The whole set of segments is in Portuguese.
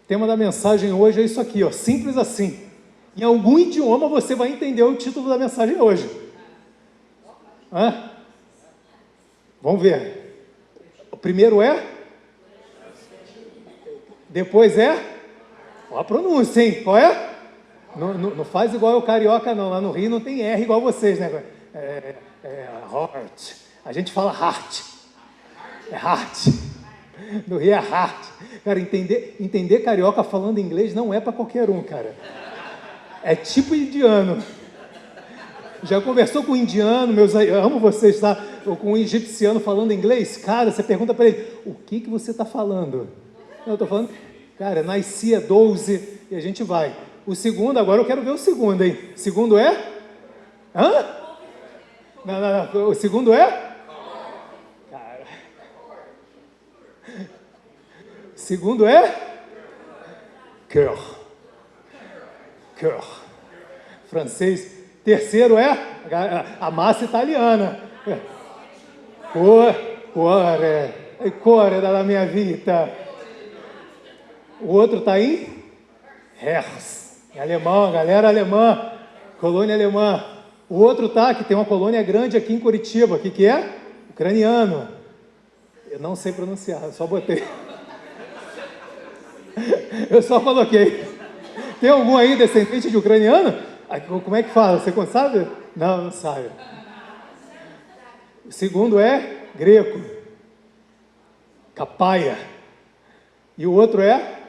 tema da mensagem hoje é isso aqui, ó, simples assim. Em algum idioma você vai entender o título da mensagem hoje. Hã? Vamos ver. O primeiro é? Depois é? Ó a pronúncia, hein? Qual é? Não faz igual o carioca, não. Lá no Rio não tem R igual vocês, né? Heart. A gente fala heart. É heart. No Rio é heart. Cara, entender carioca falando inglês não é para qualquer um, cara. É tipo indiano. Já conversou com um indiano, eu amo vocês, tá? Ou com um egipciano falando inglês? Cara, você pergunta para ele, o que você está falando? Eu estou falando, cara, nasci é 12 e a gente vai. O segundo, agora eu quero ver o segundo, hein? O segundo é? Hã? Não. O segundo é? Cara. O segundo é? Cœur. Francês. Terceiro é? A massa italiana. Cuore da minha vida. O outro está em? Herz. Em alemão, galera alemã. Colônia alemã. O outro tá, que tem uma colônia grande aqui em Curitiba. O que é? Ucraniano. Eu não sei pronunciar, eu só botei. Eu só coloquei. Tem algum aí descendente de ucraniano? Como é que fala? Você sabe? Não sabe. O segundo é greco. Capaia. E o outro é?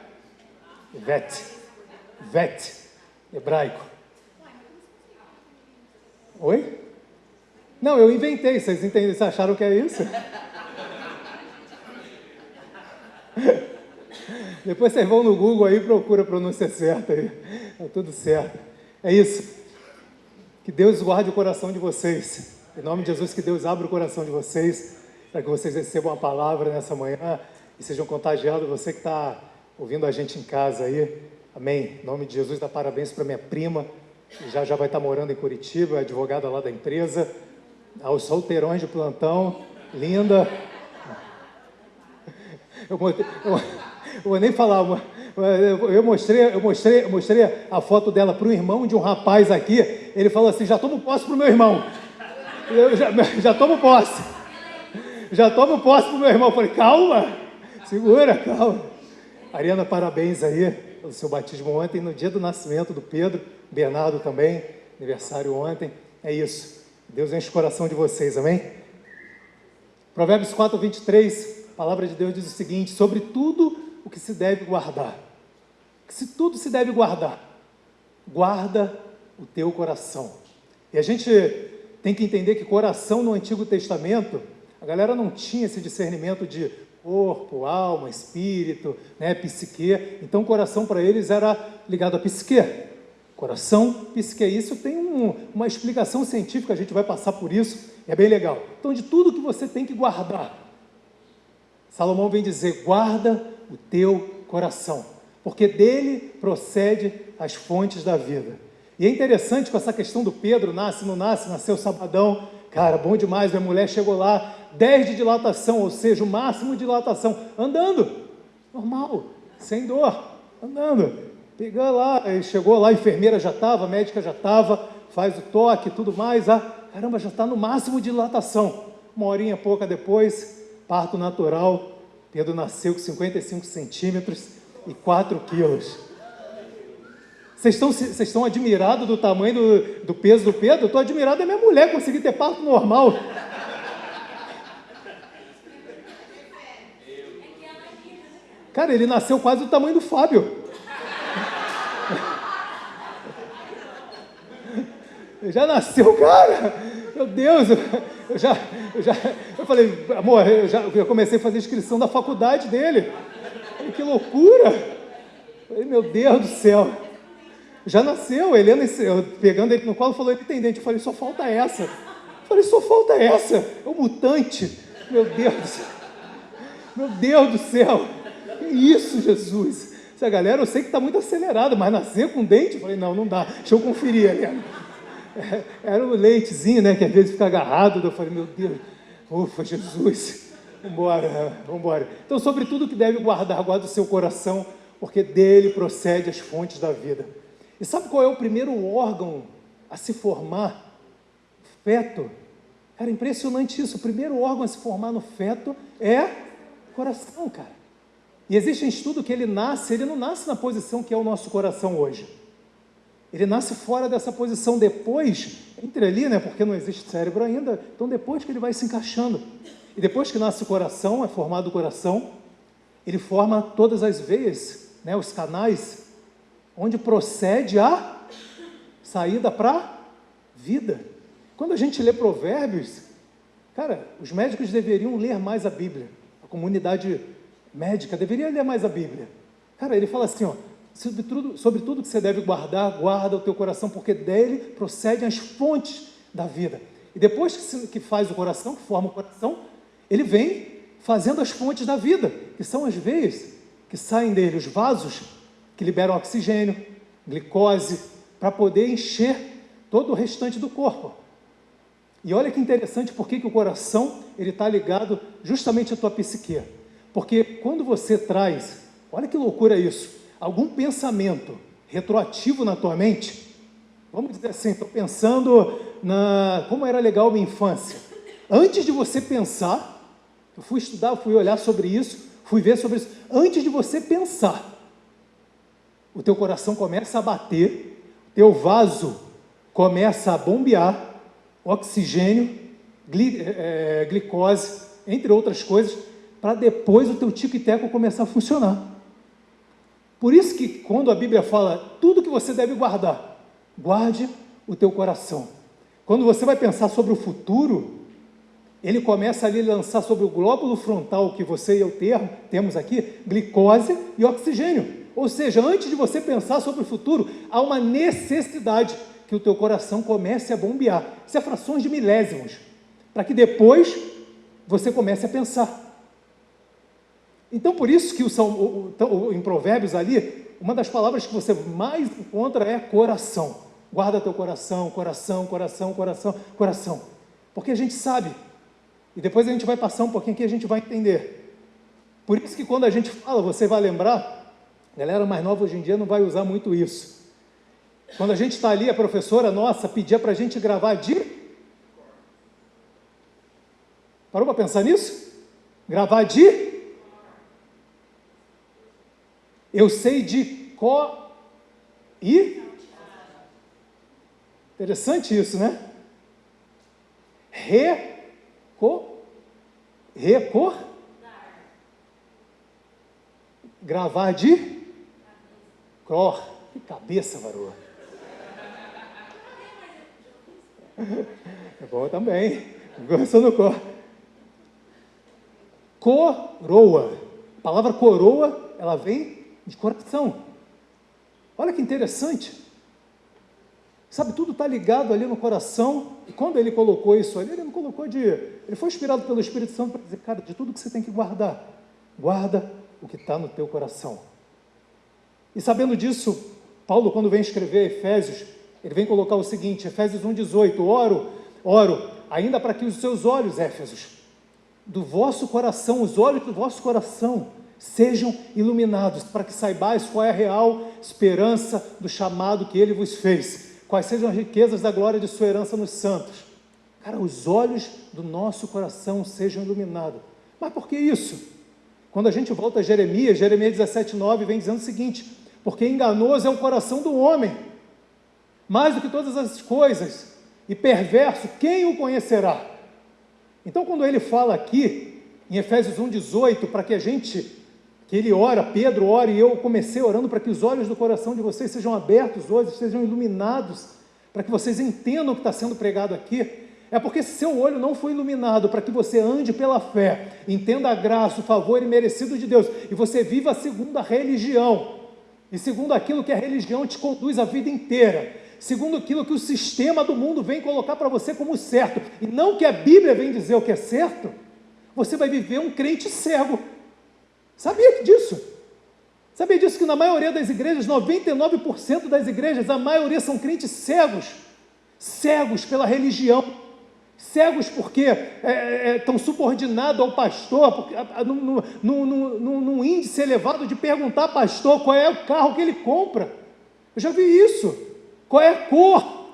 Vet. Hebraico. Oi? Não, eu inventei. Vocês entenderam? Vocês acharam que é isso? Depois vocês vão no Google aí e procuram a pronúncia certa aí. Tá tudo certo. É isso. Que Deus guarde o coração de vocês. Em nome de Jesus, que Deus abra o coração de vocês para que vocês recebam a palavra nessa manhã e sejam contagiados. Você que está ouvindo a gente em casa aí. Amém. Em nome de Jesus, dá parabéns para minha prima, que já vai estar morando em Curitiba, é advogada lá da empresa. Aos solteirões de plantão. Linda. Eu vou nem falar, eu mostrei a foto dela para o irmão de um rapaz aqui, ele falou assim, já tomo posse para o meu irmão, eu já tomo posse para o meu irmão, eu falei, calma, segura, calma. Ariana, parabéns aí pelo seu batismo ontem, no dia do nascimento do Pedro, Bernardo também, aniversário ontem, é isso, Deus enche o coração de vocês, amém? Provérbios 4, 23, a palavra de Deus diz o seguinte, sobre tudo o que se deve guardar, se tudo se deve guardar, guarda o teu coração. E a gente tem que entender que coração no Antigo Testamento, a galera não tinha esse discernimento de corpo, alma, espírito, né, psique, então coração para eles era ligado a psique, coração, psique, isso tem uma explicação científica, a gente vai passar por isso, é bem legal. Então de tudo que você tem que guardar, Salomão vem dizer, guarda o teu coração, porque dele procede as fontes da vida. E é interessante com essa questão do Pedro, nasce, não nasce, nasceu sabadão, cara, bom demais, minha mulher chegou lá, 10 de dilatação, ou seja, o máximo de dilatação, andando, normal, sem dor, andando, pegou lá, chegou lá, a enfermeira já estava, a médica já estava, faz o toque e tudo mais, caramba, já está no máximo de dilatação, uma horinha pouca depois, parto natural, Pedro nasceu com 55 centímetros e 4 quilos. Vocês estão admirados do tamanho do peso do Pedro? Eu estou admirado da minha mulher conseguir ter parto normal. Cara, ele nasceu quase do tamanho do Fábio. Ele já nasceu, cara. Meu Deus, eu falei, amor, eu comecei a fazer inscrição da faculdade dele. Falei, que loucura. Falei, meu Deus do céu. Já nasceu, Helena, eu pegando ele no colo, falou, ele tem dente. Eu falei, só falta essa. É um mutante. Meu Deus do céu. Meu Deus do céu. Que isso, Jesus. Essa galera, eu sei que está muito acelerada, mas nascer com dente? Eu falei, não dá. Deixa eu conferir, Helena. Era um leitezinho, né, que às vezes fica agarrado. Eu falei, meu Deus, ufa, Jesus. Vambora. Então, sobre tudo que deve guardar, guarda o seu coração, Porque dele procede as fontes da vida. E sabe qual é o primeiro órgão a se formar? O feto. Cara, impressionante isso. O primeiro órgão a se formar no feto é o coração, cara. E existe um estudo que ele não nasce na posição que é o nosso coração hoje. Ele nasce fora dessa posição depois, entre ali, né? Porque não existe cérebro ainda. Então depois que ele vai se encaixando. E depois que nasce o coração, é formado o coração, ele forma todas as veias, né? Os canais, onde procede a saída para vida. Quando a gente lê Provérbios, cara, os médicos deveriam ler mais a Bíblia. A comunidade médica deveria ler mais a Bíblia. Cara, ele fala assim, ó, sobre tudo que você deve guardar, guarda o teu coração, porque dele procedem as fontes da vida. E depois que faz o coração, que forma o coração, ele vem fazendo as fontes da vida, que são as veias que saem dele, os vasos que liberam oxigênio, glicose, para poder encher todo o restante do corpo. E olha que interessante, porque que o coração ele está ligado justamente à tua psique. Porque quando você traz, olha que loucura isso, algum pensamento retroativo na tua mente, vamos dizer assim, estou pensando como era legal minha infância. Antes de você pensar, eu fui estudar, fui olhar sobre isso, fui ver sobre isso, antes de você pensar, o teu coração começa a bater, teu vaso começa a bombear, oxigênio, glicose, entre outras coisas, para depois o teu tico e teco começar a funcionar. Por isso que quando a Bíblia fala tudo que você deve guardar, guarde o teu coração. Quando você vai pensar sobre o futuro, ele começa ali a lançar sobre o glóbulo frontal que você e eu temos aqui, glicose e oxigênio. Ou seja, antes de você pensar sobre o futuro, há uma necessidade que o teu coração comece a bombear. Isso é frações de milésimos, para que depois você comece a pensar. Então, por isso que em Provérbios ali, uma das palavras que você mais encontra é coração. Guarda teu coração, coração, coração, coração, coração. Porque a gente sabe, e depois a gente vai passar um pouquinho aqui e a gente vai entender. Por isso que quando a gente fala, você vai lembrar, a galera mais nova hoje em dia não vai usar muito isso. Quando a gente está ali, a professora nossa pedia para a gente gravar Parou para pensar nisso? Gravar Eu sei de Interessante isso, né? Gravar Cor. Que cabeça, varoa. É bom também. Gostou do cor. Coroa. A palavra coroa, ela vem de coração. Olha que interessante. Sabe, tudo está ligado ali no coração. E quando ele colocou isso ali, ele não colocou Ele foi inspirado pelo Espírito Santo para dizer, cara, de tudo que você tem que guardar, guarda o que está no teu coração. E sabendo disso, Paulo, quando vem escrever Efésios, ele vem colocar o seguinte, Efésios 1,18, oro, ainda para que os seus olhos, Éfesos, do vosso coração, os olhos do vosso coração, sejam iluminados, para que saibais qual é a real esperança do chamado que ele vos fez, quais sejam as riquezas da glória de sua herança nos santos. Cara, os olhos do nosso coração sejam iluminados. Mas por que isso? Quando a gente volta a Jeremias 17,9 vem dizendo o seguinte, porque enganoso é o coração do homem, mais do que todas as coisas, e perverso, quem o conhecerá? Então, quando ele fala aqui, em Efésios 1,18, para que ele ora, Pedro ora, e eu comecei orando para que os olhos do coração de vocês sejam abertos hoje, sejam iluminados, para que vocês entendam o que está sendo pregado aqui. É porque se seu olho não foi iluminado para que você ande pela fé, entenda a graça, o favor imerecido de Deus, e você viva segundo a religião, e segundo aquilo que a religião te conduz a vida inteira, segundo aquilo que o sistema do mundo vem colocar para você como certo, e não que a Bíblia vem dizer o que é certo, você vai viver um crente cego. Sabia disso? Sabia disso que na maioria das igrejas, 99% das igrejas, a maioria são crentes cegos, cegos pela religião, cegos porque estão subordinados ao pastor, porque, num índice elevado de perguntar ao pastor qual é o carro que ele compra. Eu já vi isso. Qual é a cor?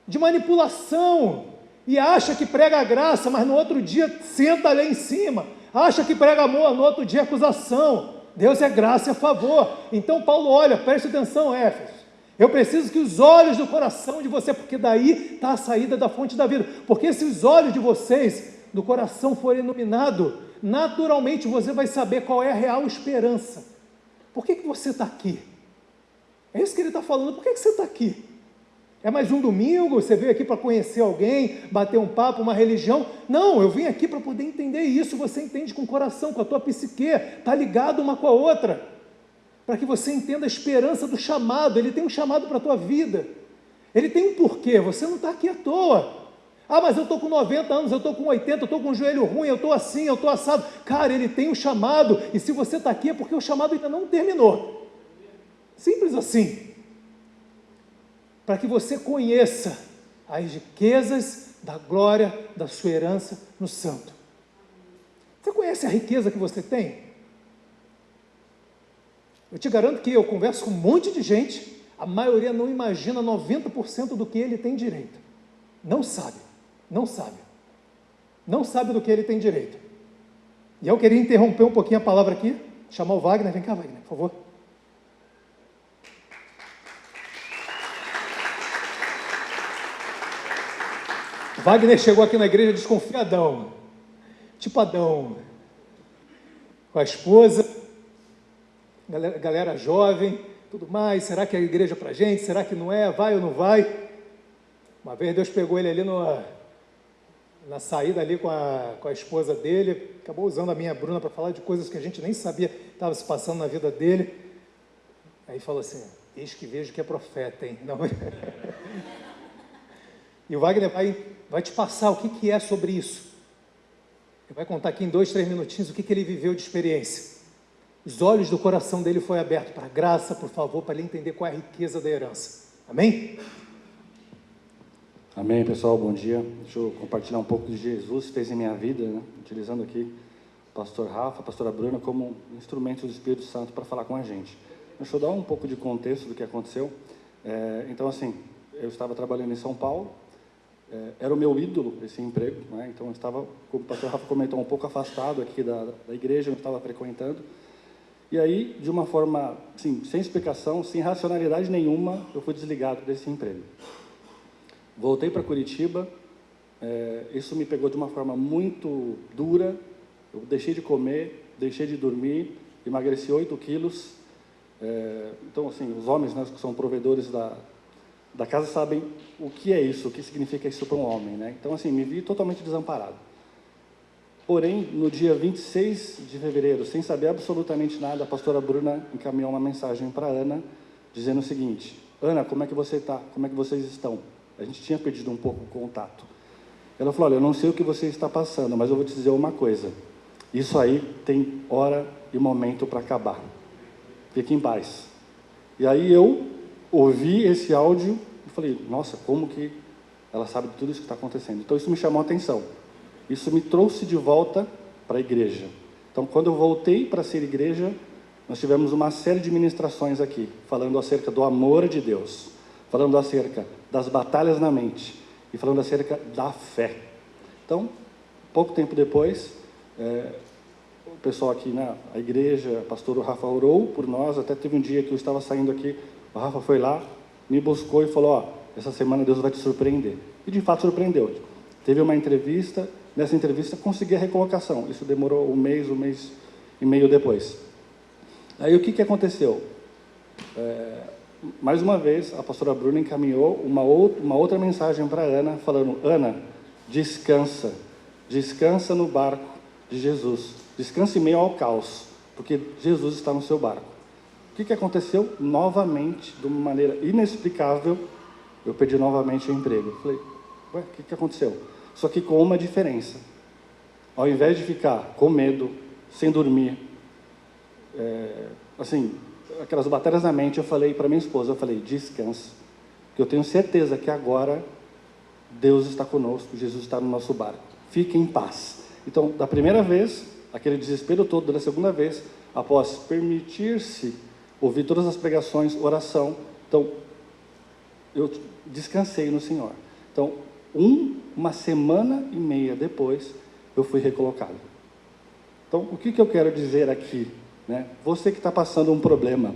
De manipulação. E acha que prega a graça, mas no outro dia senta ali em cima. Acha que prega amor, no outro dia acusação. Deus é graça e a favor. Então Paulo olha, preste atenção, Éfeso. Eu preciso que os olhos do coração de você, porque daí está a saída da fonte da vida. Porque se os olhos de vocês, do coração, forem iluminados, naturalmente você vai saber qual é a real esperança. Por que você está aqui? É isso que ele está falando. Por que você está aqui? É mais um domingo? Você veio aqui para conhecer alguém, bater um papo, uma religião? Não, eu vim aqui para poder entender isso. Você entende com o coração, com a tua psique, está ligado uma com a outra. Para que você entenda a esperança do chamado. Ele tem um chamado para a tua vida. Ele tem um porquê. Você não está aqui à toa. Ah, mas eu estou com 90 anos, eu estou com 80, eu estou com um joelho ruim, eu estou assim, eu estou assado. Cara, ele tem um chamado. E se você está aqui é porque o chamado ainda não terminou. Simples assim. Para que você conheça as riquezas da glória da sua herança no santo. Você conhece a riqueza que você tem? Eu te garanto que eu converso com um monte de gente, a maioria não imagina 90% do que ele tem direito. Não sabe, não sabe. Não sabe do que ele tem direito. E eu queria interromper um pouquinho a palavra aqui, chamar o Wagner. Vem cá, Wagner, por favor. Wagner chegou aqui na igreja desconfiadão, tipo Adão, com a esposa, galera jovem, tudo mais. Será que é a igreja para gente? Será que não é? Vai ou não vai? Uma vez Deus pegou ele ali na saída ali com a esposa dele, acabou usando a minha Bruna para falar de coisas que a gente nem sabia que estava se passando na vida dele. Aí falou assim: eis que vejo que é profeta, hein? Não. E o Wagner vai te passar o que é sobre isso. Ele vai contar aqui em 2, 3 minutinhos o que ele viveu de experiência. Os olhos do coração dele foram abertos para a graça, por favor, para ele entender qual é a riqueza da herança. Amém? Amém, pessoal, bom dia. Deixa eu compartilhar um pouco de Jesus que fez em minha vida, né? Utilizando aqui o pastor Rafa, a pastora Bruna como instrumentos do Espírito Santo para falar com a gente. Deixa eu dar um pouco de contexto do que aconteceu. Então, assim, eu estava trabalhando em São Paulo, era o meu ídolo esse emprego, né? Então eu estava, como o pastor Rafa comentou, um pouco afastado aqui da igreja onde eu estava frequentando. E aí, de uma forma, assim, sem explicação, sem racionalidade nenhuma, eu fui desligado desse emprego. Voltei para Curitiba, isso me pegou de uma forma muito dura. Eu deixei de comer, deixei de dormir, emagreci 8 quilos. Então, assim, os homens, né, que são provedores da casa sabem o que é isso, o que significa isso para um homem, né? Então, assim, me vi totalmente desamparado. Porém, no dia 26 de fevereiro, sem saber absolutamente nada, a pastora Bruna encaminhou uma mensagem para a Ana, dizendo o seguinte: Ana, como é que você está? Como é que vocês estão? A gente tinha perdido um pouco o contato. Ela falou: olha, eu não sei o que você está passando, mas eu vou te dizer uma coisa. Isso aí tem hora e momento para acabar. Fique em paz. E aí eu ouvi esse áudio e falei: nossa, como que ela sabe de tudo isso que está acontecendo? Então isso me chamou a atenção. Isso me trouxe de volta para a igreja. Então, quando eu voltei para ser igreja, nós tivemos uma série de ministrações aqui, falando acerca do amor de Deus, falando acerca das batalhas na mente e falando acerca da fé. Então, pouco tempo depois, o pessoal aqui na igreja, o pastor Rafa orou por nós. Até teve um dia que eu estava saindo aqui, o Rafa foi lá, me buscou e falou: ó, essa semana Deus vai te surpreender. E de fato surpreendeu. Teve uma entrevista. Nessa entrevista, consegui a recolocação. Isso demorou um mês e meio depois. Aí, o que aconteceu? Mais uma vez, a pastora Bruna encaminhou uma outra mensagem para a Ana, falando: Ana, descansa. Descansa no barco de Jesus. Descansa em meio ao caos, porque Jesus está no seu barco. O que aconteceu? Novamente, de uma maneira inexplicável, eu perdi novamente o emprego. Eu falei: ué, o que aconteceu? Só que com uma diferença. Ao invés de ficar com medo, sem dormir, assim, aquelas batalhas na mente, eu falei para minha esposa, eu falei: descansa, que eu tenho certeza que agora Deus está conosco, Jesus está no nosso barco. Fique em paz. Então, da primeira vez, aquele desespero todo, da segunda vez, após permitir-se ouvir todas as pregações, oração, então, eu descansei no Senhor. Então, uma semana e meia depois, eu fui recolocado. Então, o que eu quero dizer aqui, né? Você que está passando um problema,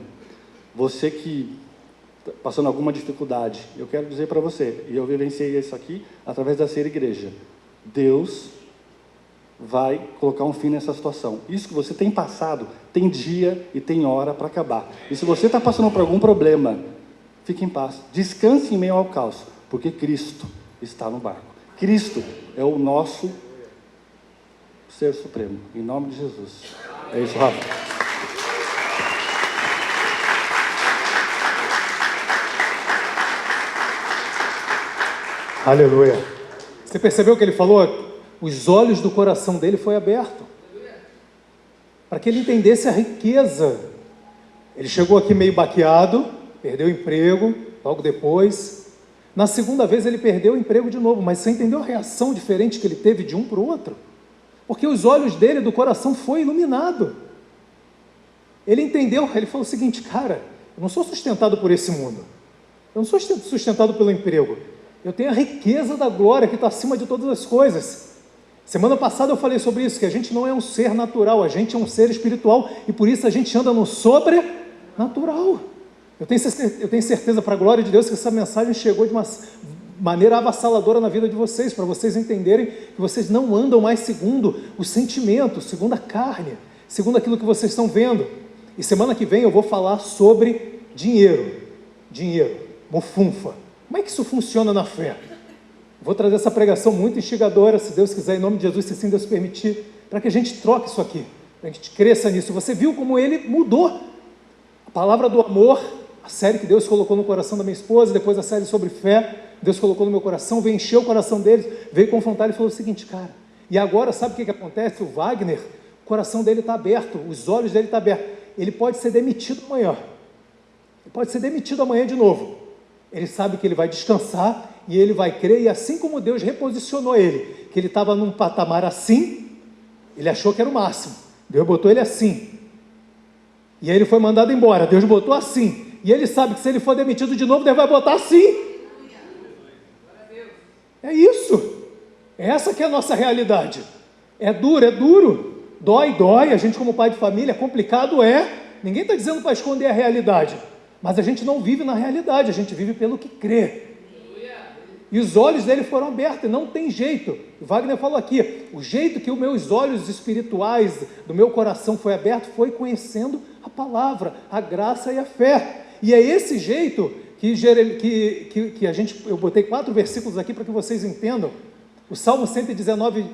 você que está passando alguma dificuldade, eu quero dizer para você, e eu vivenciei isso aqui através da Ser Igreja, Deus vai colocar um fim nessa situação. Isso que você tem passado, tem dia e tem hora para acabar. E se você está passando por algum problema, fique em paz, descanse em meio ao caos, porque Cristo está no barco. Cristo é o nosso Ser Supremo, em nome de Jesus. É isso, Rafa. Aleluia. Você percebeu o que ele falou? Os olhos do coração dele foi aberto, para que ele entendesse a riqueza. Ele chegou aqui meio baqueado, perdeu o emprego, logo depois. Na segunda vez ele perdeu o emprego de novo, mas você entendeu a reação diferente que ele teve de um para o outro? Porque os olhos dele, do coração, foi iluminado. Ele entendeu, ele falou o seguinte: cara, eu não sou sustentado por esse mundo, eu não sou sustentado pelo emprego, eu tenho a riqueza da glória que está acima de todas as coisas. Semana passada eu falei sobre isso, que a gente não é um ser natural, a gente é um ser espiritual, e por isso a gente anda no sobrenatural. Eu tenho certeza, para a glória de Deus, que essa mensagem chegou de uma maneira avassaladora na vida de vocês, para vocês entenderem que vocês não andam mais segundo os sentimentos, segundo a carne, segundo aquilo que vocês estão vendo. E semana que vem eu vou falar sobre dinheiro, mufunfa. Como é que isso funciona na fé? Vou trazer essa pregação muito instigadora, se Deus quiser, em nome de Jesus, se assim Deus permitir, para que a gente troque isso aqui, para que a gente cresça nisso. Você viu como ele mudou a palavra do amor, a série que Deus colocou no coração da minha esposa, depois a série sobre fé, Deus colocou no meu coração, veio encher o coração deles, veio confrontar e falou o seguinte: cara, e agora sabe o que acontece? O Wagner, o coração dele está aberto, os olhos dele estão abertos, ele pode ser demitido amanhã, de novo. Ele sabe que ele vai descansar e ele vai crer, e assim como Deus reposicionou ele, que ele estava num patamar assim, ele achou que era o máximo, Deus botou ele assim, e aí ele foi mandado embora, Deus botou assim, e ele sabe que se ele for demitido de novo, Deus vai botar assim. É isso, essa que é a nossa realidade. É duro, dói, a gente como pai de família, complicado ninguém está dizendo para esconder a realidade, mas a gente não vive na realidade, a gente vive pelo que crê. E os olhos dele foram abertos, e não tem jeito. O Wagner falou aqui, o jeito que os meus olhos espirituais do meu coração foi aberto, foi conhecendo a palavra, a graça e a fé. E é esse jeito que a gente, eu botei 4 versículos aqui para que vocês entendam. O Salmo 119,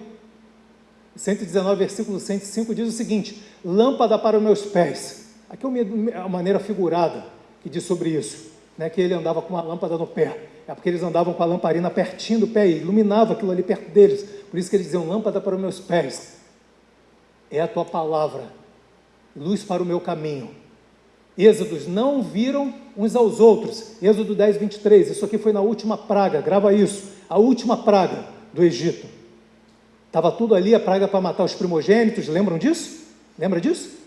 versículo 105 diz o seguinte: lâmpada para os meus pés. Aqui é uma maneira figurada que diz sobre isso, né, que ele andava com uma lâmpada no pé, é porque eles andavam com a lamparina pertinho do pé, e iluminava aquilo ali perto deles, por isso que eles diziam: lâmpada para os meus pés, é a tua palavra, luz para o meu caminho. Êxodos, não viram uns aos outros, Êxodo 10, 23, isso aqui foi na última praga, grava isso, a última praga do Egito, estava tudo ali, a praga para matar os primogênitos, lembram disso? Lembra disso?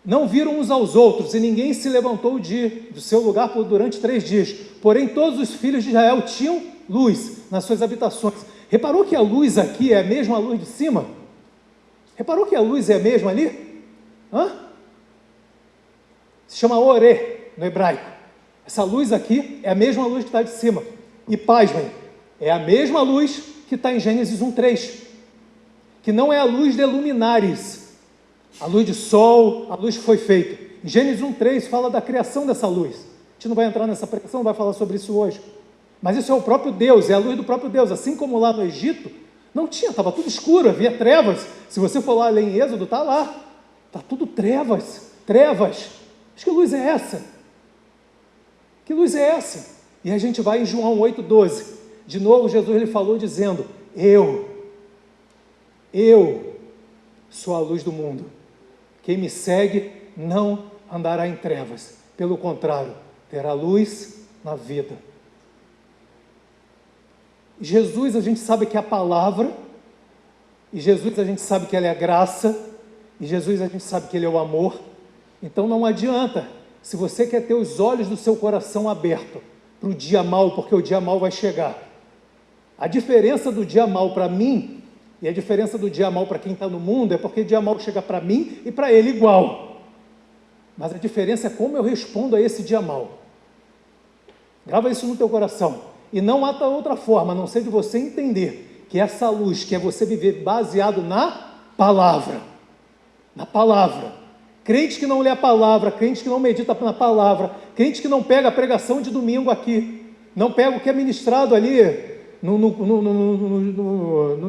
Não viram uns aos outros, e ninguém se levantou do seu lugar durante 3 dias. Porém, todos os filhos de Israel tinham luz nas suas habitações. Reparou que a luz aqui é a mesma luz de cima? Reparou que a luz é a mesma ali? Se chama oré no hebraico. Essa luz aqui é a mesma luz que está de cima. E pasmem, é a mesma luz que está em Gênesis 1:3, que não é a luz de luminares, a luz de sol, a luz que foi feita. Em Gênesis 1:3 fala da criação dessa luz. A gente não vai entrar nessa pregação, não vai falar sobre isso hoje. Mas isso é o próprio Deus, é a luz do próprio Deus. Assim como lá no Egito, não tinha, estava tudo escuro, havia trevas. Se você for lá ler em Êxodo, está lá. Está tudo trevas. Mas que luz é essa? Que luz é essa? E a gente vai em João 8,12. De novo Jesus ele falou dizendo: eu sou a luz do mundo. Quem me segue não andará em trevas, pelo contrário, terá luz na vida. Jesus a gente sabe que é a palavra, e Jesus a gente sabe que Ele é a graça, e Jesus a gente sabe que Ele é o amor. Então não adianta, se você quer ter os olhos do seu coração abertos para o dia mau, porque o dia mau vai chegar. A diferença do dia mau para mim, e a diferença do dia mau para quem está no mundo, é porque o dia mau chega para mim e para ele igual. Mas a diferença é como eu respondo a esse dia mau. Grava isso no teu coração. E não há outra forma, a não ser de você entender que essa luz, que é você viver baseado na palavra. Na palavra. Crente que não lê a palavra, crente que não medita na palavra, crente que não pega a pregação de domingo aqui, não pega o que é ministrado ali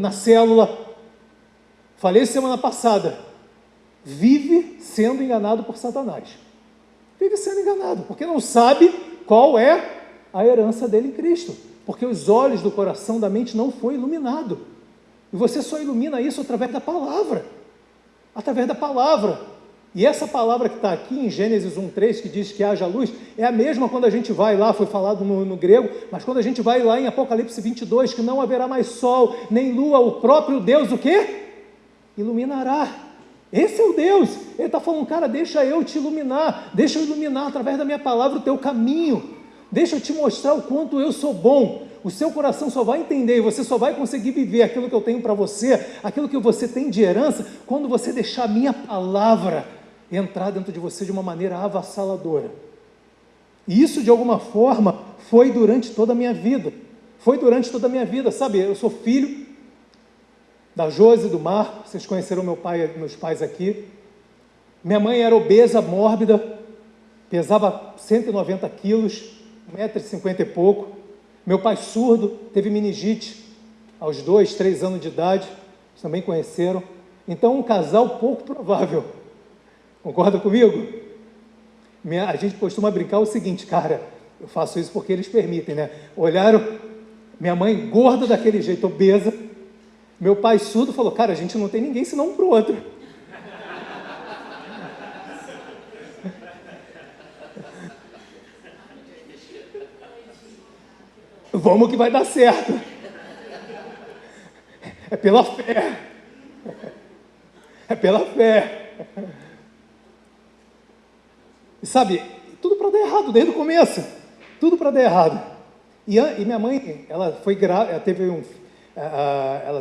na célula. Falei semana passada, vive sendo enganado por Satanás. Vive sendo enganado, porque não sabe qual é a herança dele em Cristo, porque os olhos do coração, da mente não foi iluminado, e você só ilumina isso através da palavra, e essa palavra que está aqui em Gênesis 1:3, que diz que haja luz, é a mesma quando a gente vai lá, foi falado no grego, mas quando a gente vai lá em Apocalipse 22, que não haverá mais sol, nem lua, o próprio Deus, o quê? Iluminará. Esse é o Deus. Ele está falando, cara, deixa eu te iluminar, deixa eu iluminar através da minha palavra o teu caminho, deixa eu te mostrar o quanto eu sou bom. O seu coração só vai entender, e você só vai conseguir viver aquilo que eu tenho para você, aquilo que você tem de herança, quando você deixar a minha palavra entrar dentro de você de uma maneira avassaladora. E isso, de alguma forma, foi durante toda a minha vida. Sabe, eu sou filho da Josi e do Mar, vocês conheceram meus pais aqui. Minha mãe era obesa, mórbida, pesava 190 quilos, 1,50 m e pouco. Meu pai surdo, teve meningite aos 2, 3 anos de idade, vocês também conheceram. Então, um casal pouco provável. Concorda comigo? A gente costuma brincar o seguinte, cara, eu faço isso porque eles permitem, né? Olharam, minha mãe gorda daquele jeito, obesa, meu pai surdo, falou, cara, a gente não tem ninguém senão um para o outro. Vamos que vai dar certo. É pela fé. É pela fé. E sabe, tudo para dar errado desde o começo. Tudo para dar errado. E minha mãe, ela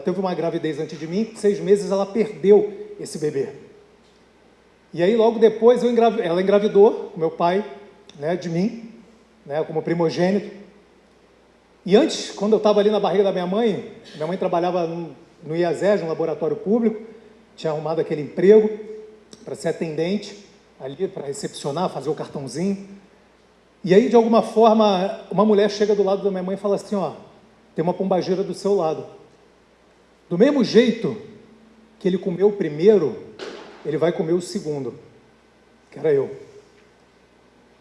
teve uma gravidez antes de mim, 6 meses ela perdeu esse bebê. E aí logo depois ela engravidou, meu pai, né, de mim, né, como primogênito. E antes, quando eu estava ali na barriga da minha mãe trabalhava no IASES, no laboratório público, tinha arrumado aquele emprego para ser atendente, ali para recepcionar, fazer o cartãozinho. E aí, de alguma forma, uma mulher chega do lado da minha mãe e fala assim, ó, tem uma pombagira do seu lado. Do mesmo jeito que ele comeu o primeiro, ele vai comer o segundo, que era eu.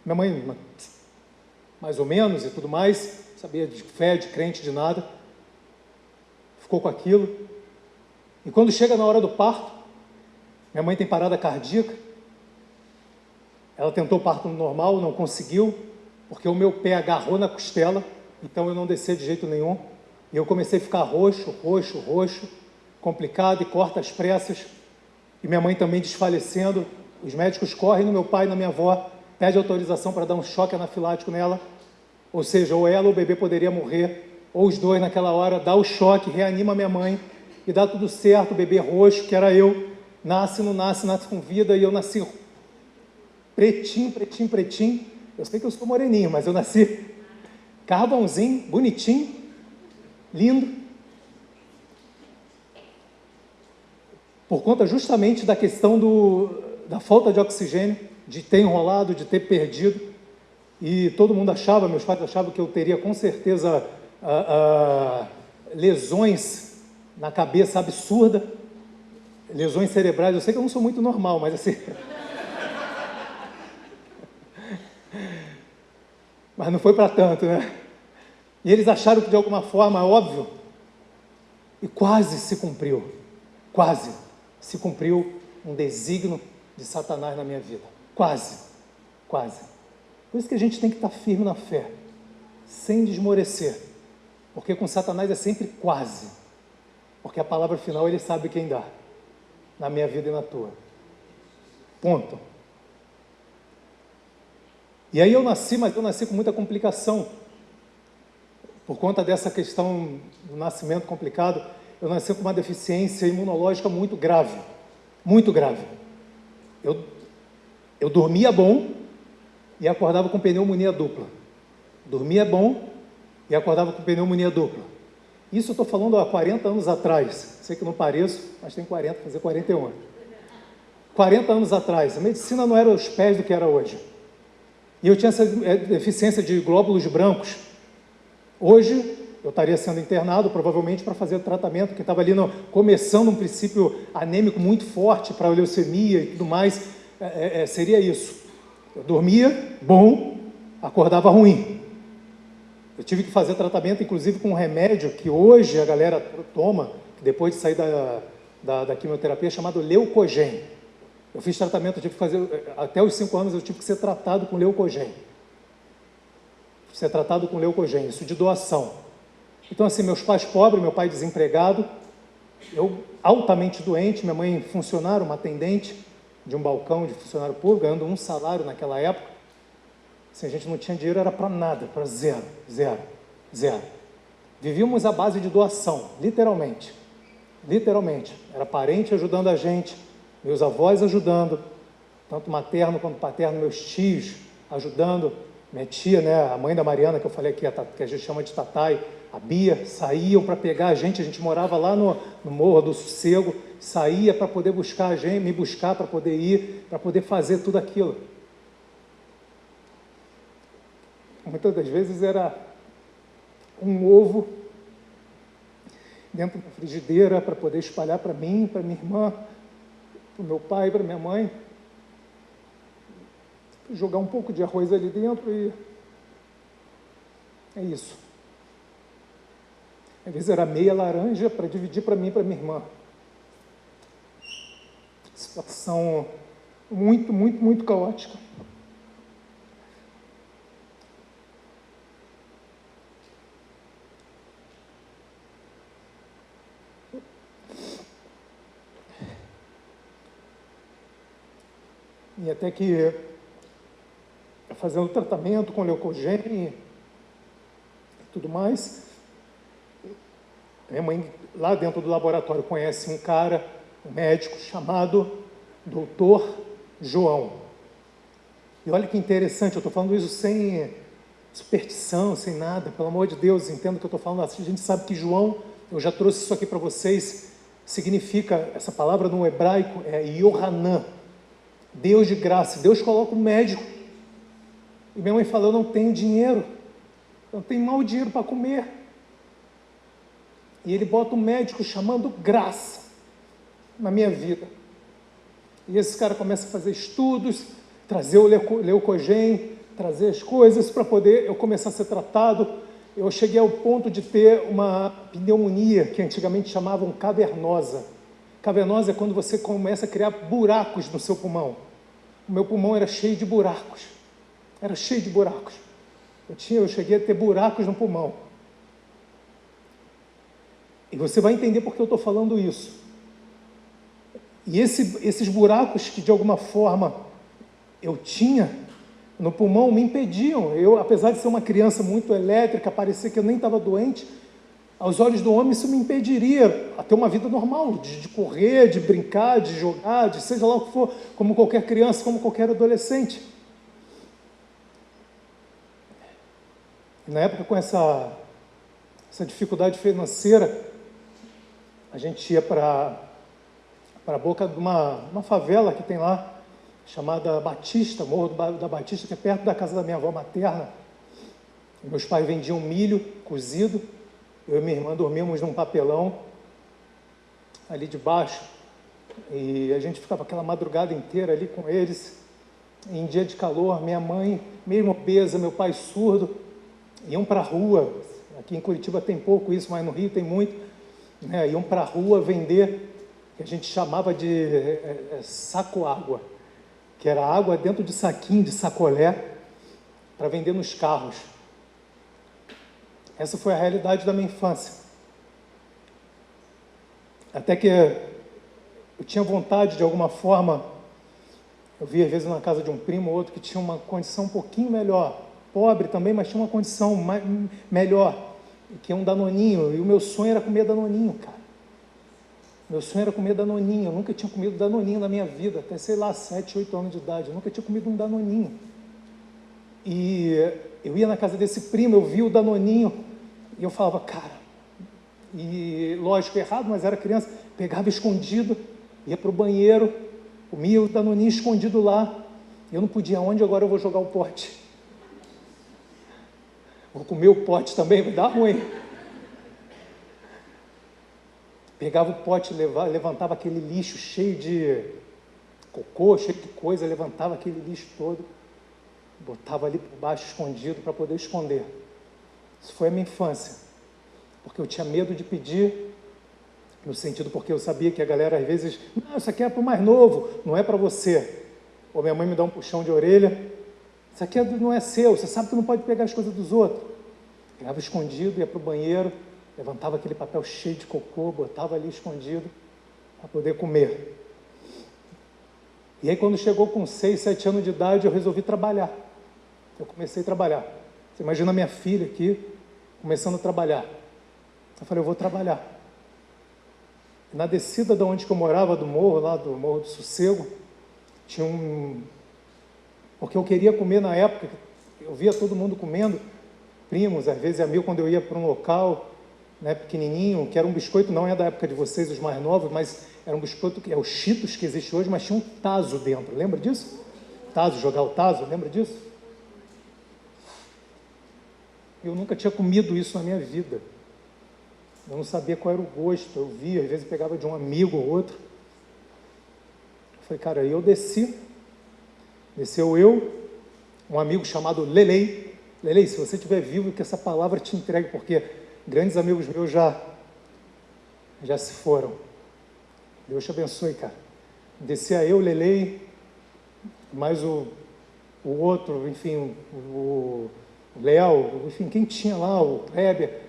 Minha mãe, mais ou menos e tudo mais, sabia de fé, de crente, de nada, ficou com aquilo. E quando chega na hora do parto, minha mãe tem parada cardíaca, ela tentou parto normal, não conseguiu, porque o meu pé agarrou na costela, então eu não desci de jeito nenhum, e eu comecei a ficar roxo, complicado, e corta às pressas, e minha mãe também desfalecendo, os médicos correm no meu pai e na minha avó, pede autorização para dar um choque anafilático nela, ou seja, ou ela ou o bebê poderia morrer, ou os dois naquela hora, dá o choque, reanima minha mãe, e dá tudo certo, o bebê roxo, que era eu, nasce, não nasce, nasce com vida, e eu nasci pretinho, eu sei que eu sou moreninho, mas eu nasci carvãozinho, bonitinho, lindo, por conta justamente da questão da falta de oxigênio, de ter enrolado, de ter perdido, e todo mundo achava, meus pais achavam que eu teria com certeza lesões na cabeça absurda, lesões cerebrais. Eu sei que eu não sou muito normal, mas assim... mas não foi para tanto, né? E eles acharam que de alguma forma, óbvio, e quase se cumpriu um desígnio de Satanás na minha vida. Quase. Por isso que a gente tem que estar firme na fé, sem desmorecer, Porque com Satanás é sempre quase. Porque a palavra final ele sabe quem dá. Na minha vida e na tua. Ponto. E aí eu nasci, mas eu nasci com muita complicação. Por conta dessa questão do nascimento complicado, eu nasci com uma deficiência imunológica muito grave. Muito grave. Eu dormia bom e acordava com pneumonia dupla. Dormia bom e acordava com pneumonia dupla. Isso eu estou falando há 40 anos atrás. Sei que não pareço, mas tem 40, fazer 41. 40 anos atrás. A medicina não era aos pés do que era hoje. E eu tinha essa deficiência de glóbulos brancos. Hoje, eu estaria sendo internado, provavelmente, para fazer o tratamento, que estava ali começando um princípio anêmico muito forte para a leucemia e tudo mais. Seria isso. Eu dormia bom, acordava ruim. Eu tive que fazer tratamento, inclusive, com um remédio que hoje a galera toma, depois de sair da quimioterapia, chamado Leucogen. Eu fiz tratamento, eu tive que fazer, até os 5 anos eu tive que ser tratado com Leucogen. Ser tratado com Leucogen, isso de doação. Então, assim, meus pais pobres, meu pai desempregado, eu altamente doente, minha mãe funcionária, uma atendente de um balcão de funcionário público, ganhando um salário naquela época. Se a gente não tinha dinheiro, era para nada, para zero. Vivíamos à base de doação, literalmente. Literalmente. Era parente ajudando a gente, meus avós ajudando, tanto materno quanto paterno, meus tios ajudando, minha tia, né, a mãe da Mariana, que eu falei aqui, que a gente chama de Tatai, a Bia, saíam para pegar a gente morava lá no Morro do Sossego, saía para poder buscar a gente, me buscar para poder ir, para poder fazer tudo aquilo. Muitas das vezes era um ovo dentro da frigideira para poder espalhar para mim, para minha irmã, para o meu pai, para minha mãe. Jogar um pouco de arroz ali dentro e é isso. Às vezes era meia laranja para dividir para mim e para minha irmã. Situação muito, muito, muito caótica. E até que, fazendo tratamento com Leucogen e tudo mais, minha mãe, lá dentro do laboratório, conhece um cara, um médico, chamado Dr. João. E olha que interessante, eu estou falando isso sem superstição, sem nada, pelo amor de Deus, entendo o que eu estou falando. A gente sabe que João, eu já trouxe isso aqui para vocês, significa, essa palavra no hebraico é Yohanan, Deus de graça. Deus coloca um médico. E minha mãe falou, eu não tenho dinheiro, eu não tenho mal dinheiro para comer. E ele bota um médico chamando graça na minha vida. E esse cara começa a fazer estudos, trazer o Leucogen, trazer as coisas para poder eu começar a ser tratado. Eu cheguei ao ponto de ter uma pneumonia, que antigamente chamavam cavernosa. Cavernosa é quando você começa a criar buracos no seu pulmão. O meu pulmão era cheio de buracos. Era cheio de buracos. Eu cheguei a ter buracos no pulmão. E você vai entender por que eu estou falando isso. E esses buracos que de alguma forma eu tinha no pulmão me impediam. Eu, apesar de ser uma criança muito elétrica, parecia que eu nem estava doente, aos olhos do homem isso me impediria a ter uma vida normal, de correr, de brincar, de jogar, de seja lá o que for, como qualquer criança, como qualquer adolescente. E na época, com essa dificuldade financeira, a gente ia para a boca de uma favela que tem lá, chamada Batista, Morro da Batista, que é perto da casa da minha avó materna. E meus pais vendiam milho cozido, eu e minha irmã dormíamos num papelão ali debaixo, e a gente ficava aquela madrugada inteira ali com eles. E em dia de calor, minha mãe, mesmo obesa, meu pai surdo, iam para a rua. Aqui em Curitiba tem pouco isso, mas no Rio tem muito, né? Iam para a rua vender, que a gente chamava de saco-água, que era água dentro de saquinho, de sacolé, para vender nos carros. Essa foi a realidade da minha infância. Até que eu tinha vontade, de alguma forma, eu via às vezes na casa de um primo ou outro que tinha uma condição um pouquinho melhor, pobre também, mas tinha uma condição melhor, que é um danoninho, e o meu sonho era comer danoninho, cara. Meu sonho era comer danoninho, eu nunca tinha comido danoninho na minha vida, até, sei lá, 7, 8 anos de idade, eu nunca tinha comido um danoninho. E eu ia na casa desse primo, eu via o danoninho, e eu falava, cara, e lógico, errado, mas era criança, pegava escondido, ia para o banheiro, comia o danoninho escondido lá, eu não podia, onde agora eu vou jogar o pote? Vou comer o pote também, vai dar ruim. Pegava o pote, levantava aquele lixo cheio de cocô, cheio de coisa, levantava aquele lixo todo, botava ali por baixo escondido para poder esconder. Isso foi a minha infância, porque eu tinha medo de pedir, no sentido porque eu sabia que a galera às vezes, não, isso aqui é para o mais novo, não é para você. Ou minha mãe me dá um puxão de orelha, isso aqui não é seu, você sabe que não pode pegar as coisas dos outros. Pegava escondido, ia para o banheiro, levantava aquele papel cheio de cocô, botava ali escondido para poder comer. E aí quando chegou com 6, 7 anos de idade, eu resolvi trabalhar. Eu comecei a trabalhar. Você imagina a minha filha aqui, começando a trabalhar. Eu falei, eu vou trabalhar. Na descida de onde que eu morava, do morro, lá do Morro do Sossego, tinha porque eu queria comer na época, eu via todo mundo comendo, primos, às vezes amigos, quando eu ia para um local, né, pequenininho, que era um biscoito, não é da época de vocês, os mais novos, mas era um biscoito, que é o Cheetos que existe hoje, mas tinha um tazo dentro, lembra disso? Tazo, jogar o tazo, lembra disso? Eu nunca tinha comido isso na minha vida. Eu não sabia qual era o gosto, eu via, às vezes pegava de um amigo ou outro. Eu falei, cara, aí eu desceu eu, um amigo chamado Lelei. Lelei, se você estiver vivo, que essa palavra te entregue, porque grandes amigos meus já se foram. Deus te abençoe, cara. Descia eu, Lelei, mais o outro, enfim, o Léo, enfim, quem tinha lá, o Kleber.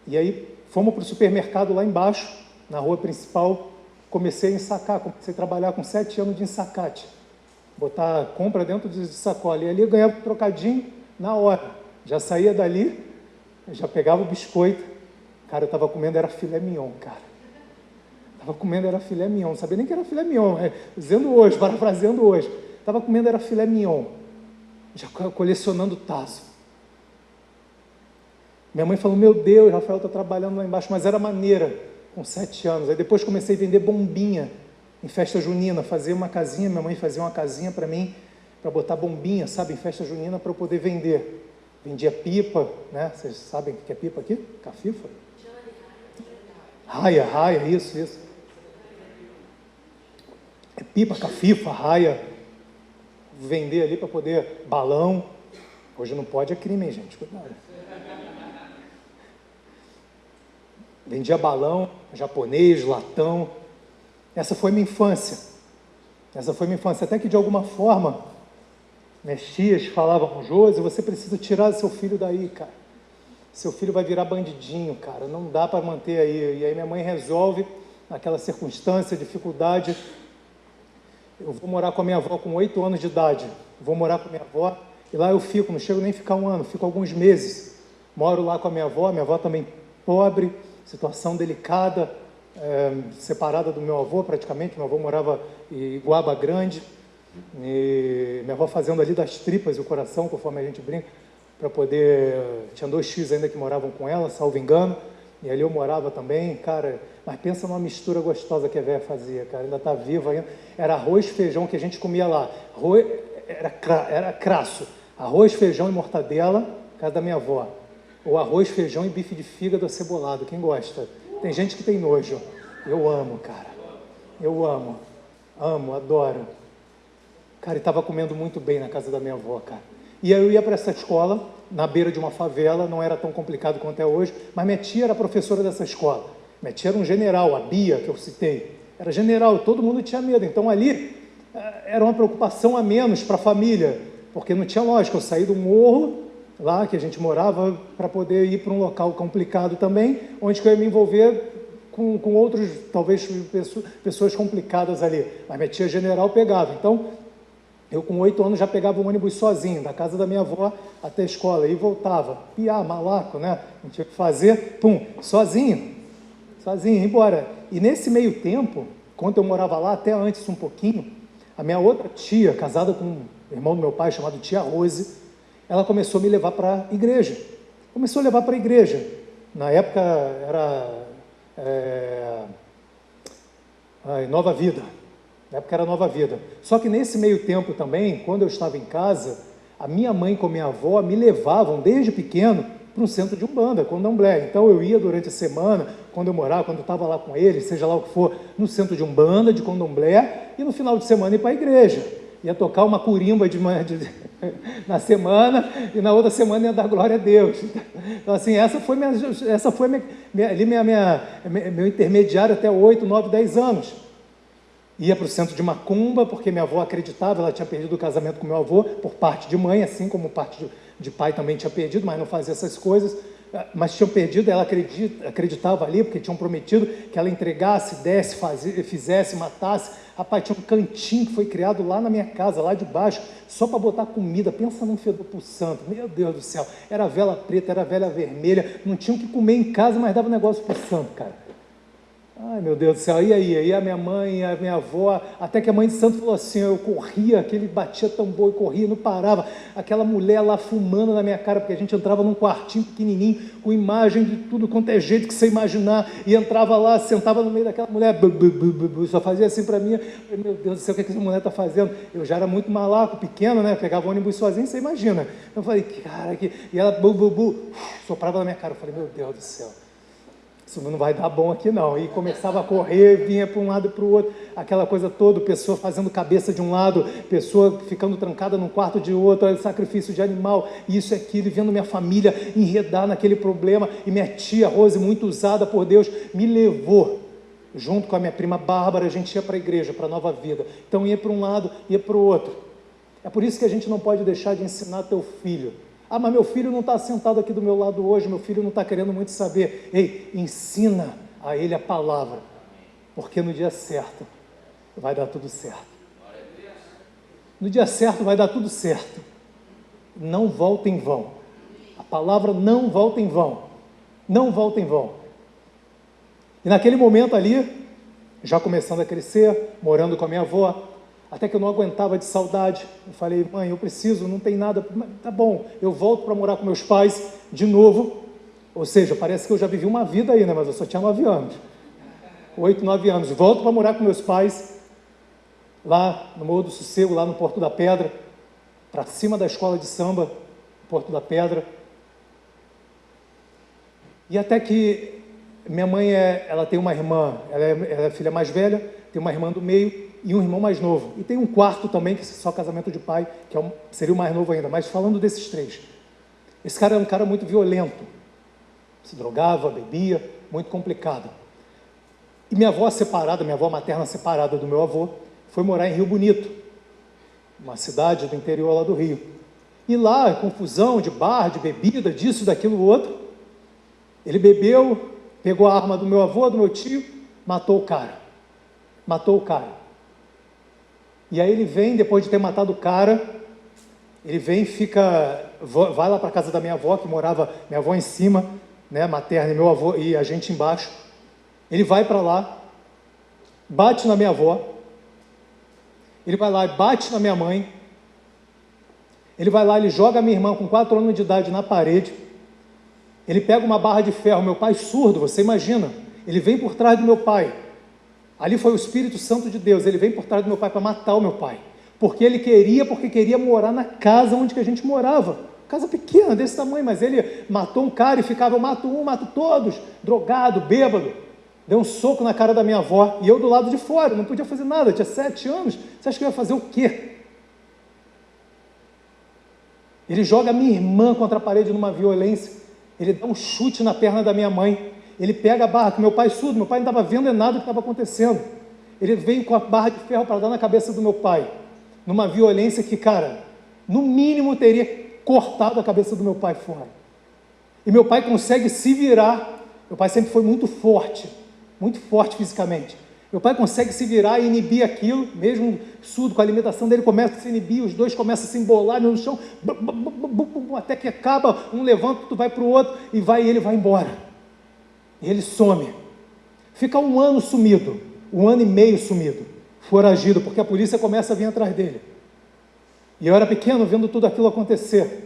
E aí fomos para o supermercado lá embaixo, na rua principal, comecei a ensacar, comecei a trabalhar com 7 anos de ensacate. Botar compra dentro de sacola. E ali eu ganhava um trocadinho na hora. Já saía dali, já pegava o biscoito. Cara, eu estava comendo, era filé mignon, cara. Estava comendo, era filé mignon. Não sabia nem que era filé mignon, dizendo hoje, parafraseando hoje. Estava comendo, era filé mignon. Já colecionando tazo. Minha mãe falou, meu Deus, Rafael está trabalhando lá embaixo, mas era maneira, com 7 anos. Aí depois comecei a vender bombinha em festa junina, fazer uma casinha, minha mãe fazia uma casinha para mim, para botar bombinha, sabe, em festa junina para eu poder vender. Vendia pipa, né? Vocês sabem o que é pipa aqui? Cafifa? Raia, isso. É pipa, cafifa, raia. Vender ali para poder, balão. Hoje não pode, é crime, hein, gente? Cuidado. Vendia balão, japonês, latão. Essa foi minha infância. Até que de alguma forma, minhas tias falavam, Josi, você precisa tirar seu filho daí, cara. Seu filho vai virar bandidinho, cara. Não dá para manter aí. E aí minha mãe resolve, naquela circunstância, dificuldade, eu vou morar com a minha avó com 8 anos de idade. Vou morar com a minha avó e lá eu fico, não chego nem a ficar um ano, fico alguns meses. Moro lá com a minha avó também pobre, situação delicada, separada do meu avô praticamente. Meu avô morava em Iguaba Grande, e minha avó fazendo ali das tripas e o coração, conforme a gente brinca, para poder... Tinha 2 filhos ainda que moravam com ela, salvo engano, e ali eu morava também, cara. Mas pensa numa mistura gostosa que a véia fazia, cara, ainda está viva ainda. Era arroz, feijão que a gente comia lá, era crasso, arroz, feijão e mortadela, casa da minha avó. Ou arroz, feijão e bife de fígado acebolado, quem gosta? Tem gente que tem nojo. Eu amo, cara. Eu amo, adoro. Cara, e estava comendo muito bem na casa da minha avó, cara. E aí eu ia para essa escola, na beira de uma favela, não era tão complicado quanto é hoje, mas minha tia era professora dessa escola. Minha tia era um general, a Bia, que eu citei. Era general, todo mundo tinha medo. Então ali era uma preocupação a menos para a família, porque não tinha lógica. Eu saí do morro, lá que a gente morava, para poder ir para um local complicado também, onde que eu ia me envolver com outros, talvez, pessoas complicadas ali. Mas minha tia general pegava. Então, eu com 8 anos já pegava um ônibus sozinho, da casa da minha avó até a escola, e voltava. Piá, malaco, né? Não tinha o que fazer, sozinho, embora. E nesse meio tempo, quando eu morava lá, até antes um pouquinho, a minha outra tia, casada com um irmão do meu pai, chamado tia Rose, ela começou a me levar para a igreja. Começou a levar para a igreja. Na época era Nova Vida. Na época era Nova Vida. Só que nesse meio tempo também, quando eu estava em casa, a minha mãe com a minha avó me levavam desde pequeno para um centro de Umbanda, Candomblé. Então eu ia durante a semana, quando eu morava, quando eu estava lá com eles, seja lá o que for, no centro de Umbanda, de Candomblé, e no final de semana ir para a igreja. Ia tocar uma curimba na semana, e na outra semana ia dar glória a Deus. Então, assim, essa foi meu intermediário até 8, 9, 10 anos. Ia para o centro de Macumba, porque minha avó acreditava, ela tinha perdido o casamento com meu avô, por parte de mãe, assim como parte de pai também tinha perdido, mas não fazia essas coisas. Mas tinham perdido, ela acreditava ali, porque tinham prometido que ela entregasse, desse, fizesse, matasse. Rapaz, tinha um cantinho que foi criado lá na minha casa, lá de baixo, só para botar comida. Pensa num fedor pro santo, meu Deus do céu. Era vela preta, era vela vermelha, não tinham o que comer em casa, mas dava negócio pro santo, cara. Ai, meu Deus do céu, e aí a minha mãe, a minha avó, até que a mãe de santo falou assim, eu corria, aquele batia tambor e corria, não parava, aquela mulher lá fumando na minha cara, porque a gente entrava num quartinho pequenininho, com imagem de tudo quanto é jeito que você imaginar, e entrava lá, sentava no meio daquela mulher, só fazia assim para mim, meu Deus do céu, o que essa mulher está fazendo? Eu já era muito malaco, pequeno, né, pegava o ônibus sozinho, você imagina. Eu falei, cara, e ela soprava na minha cara, eu falei, meu Deus do céu. Isso não vai dar bom aqui não, e começava a correr, vinha para um lado e para o outro, aquela coisa toda, pessoa fazendo cabeça de um lado, pessoa ficando trancada num quarto de outro, sacrifício de animal, isso e aquilo, e vendo minha família enredar naquele problema, e minha tia Rose, muito usada por Deus, me levou, junto com a minha prima Bárbara, a gente ia para a igreja, para a Nova Vida, então ia para um lado, ia para o outro. É por isso que a gente não pode deixar de ensinar teu filho. Ah, mas meu filho não está sentado aqui do meu lado hoje, meu filho não está querendo muito saber. Ei, ensina a ele a palavra, porque no dia certo vai dar tudo certo. No dia certo vai dar tudo certo. Não volta em vão. A palavra não volta em vão. Não volta em vão. E naquele momento ali, já começando a crescer, morando com a minha avó, até que eu não aguentava de saudade. Eu falei, mãe, eu preciso, não tem nada. Tá bom, eu volto para morar com meus pais de novo. Ou seja, parece que eu já vivi uma vida aí, né? Mas eu só tinha 9 anos. 8, 9 anos. Volto para morar com meus pais, lá no Morro do Sossego, lá no Porto da Pedra, para cima da escola de samba, Porto da Pedra. E até que minha mãe, ela tem uma irmã, ela é a filha mais velha, tem uma irmã do meio, e um irmão mais novo. E tem um quarto também, que é só casamento de pai, que seria o mais novo ainda. Mas falando desses 3, esse cara era um cara muito violento. Se drogava, bebia, muito complicado. E minha avó separada, minha avó materna separada do meu avô, foi morar em Rio Bonito, uma cidade do interior lá do Rio. E lá, confusão de bar, de bebida, disso, daquilo, outro. Ele bebeu, pegou a arma do meu avô, do meu tio, matou o cara. Matou o cara. E aí ele vem, depois de ter matado o cara, ele vem e vai lá para a casa da minha avó, que morava, minha avó em cima, né, materna, e meu avô, e a gente embaixo. Ele vai para lá, bate na minha avó, ele vai lá e bate na minha mãe, ele vai lá, ele joga a minha irmã com 4 anos de idade na parede, ele pega uma barra de ferro, meu pai surdo, você imagina, ele vem por trás do meu pai. Ali foi o Espírito Santo de Deus, ele vem por trás do meu pai para matar o meu pai, porque queria morar na casa onde que a gente morava, casa pequena, desse tamanho, mas ele matou um cara e ficava, eu mato um, mato todos, drogado, bêbado, deu um soco na cara da minha avó, e eu do lado de fora, não podia fazer nada, tinha 7 anos, você acha que eu ia fazer o quê? Ele joga a minha irmã contra a parede numa violência, ele dá um chute na perna da minha mãe, ele pega a barra, que meu pai surdo, meu pai não estava vendo nada do que estava acontecendo. Ele veio com a barra de ferro para dar na cabeça do meu pai, numa violência que, cara, no mínimo teria cortado a cabeça do meu pai fora. E meu pai consegue se virar. Meu pai sempre foi muito forte fisicamente. Meu pai consegue se virar e inibir aquilo, mesmo surdo, com a alimentação dele, começa a se inibir, os dois começam a se embolar no chão, até que acaba, um levanta, tu vai para o outro, e ele vai embora. E ele some. Fica 1 ano sumido, 1 ano e meio sumido, foragido, porque a polícia começa a vir atrás dele. E eu era pequeno, vendo tudo aquilo acontecer.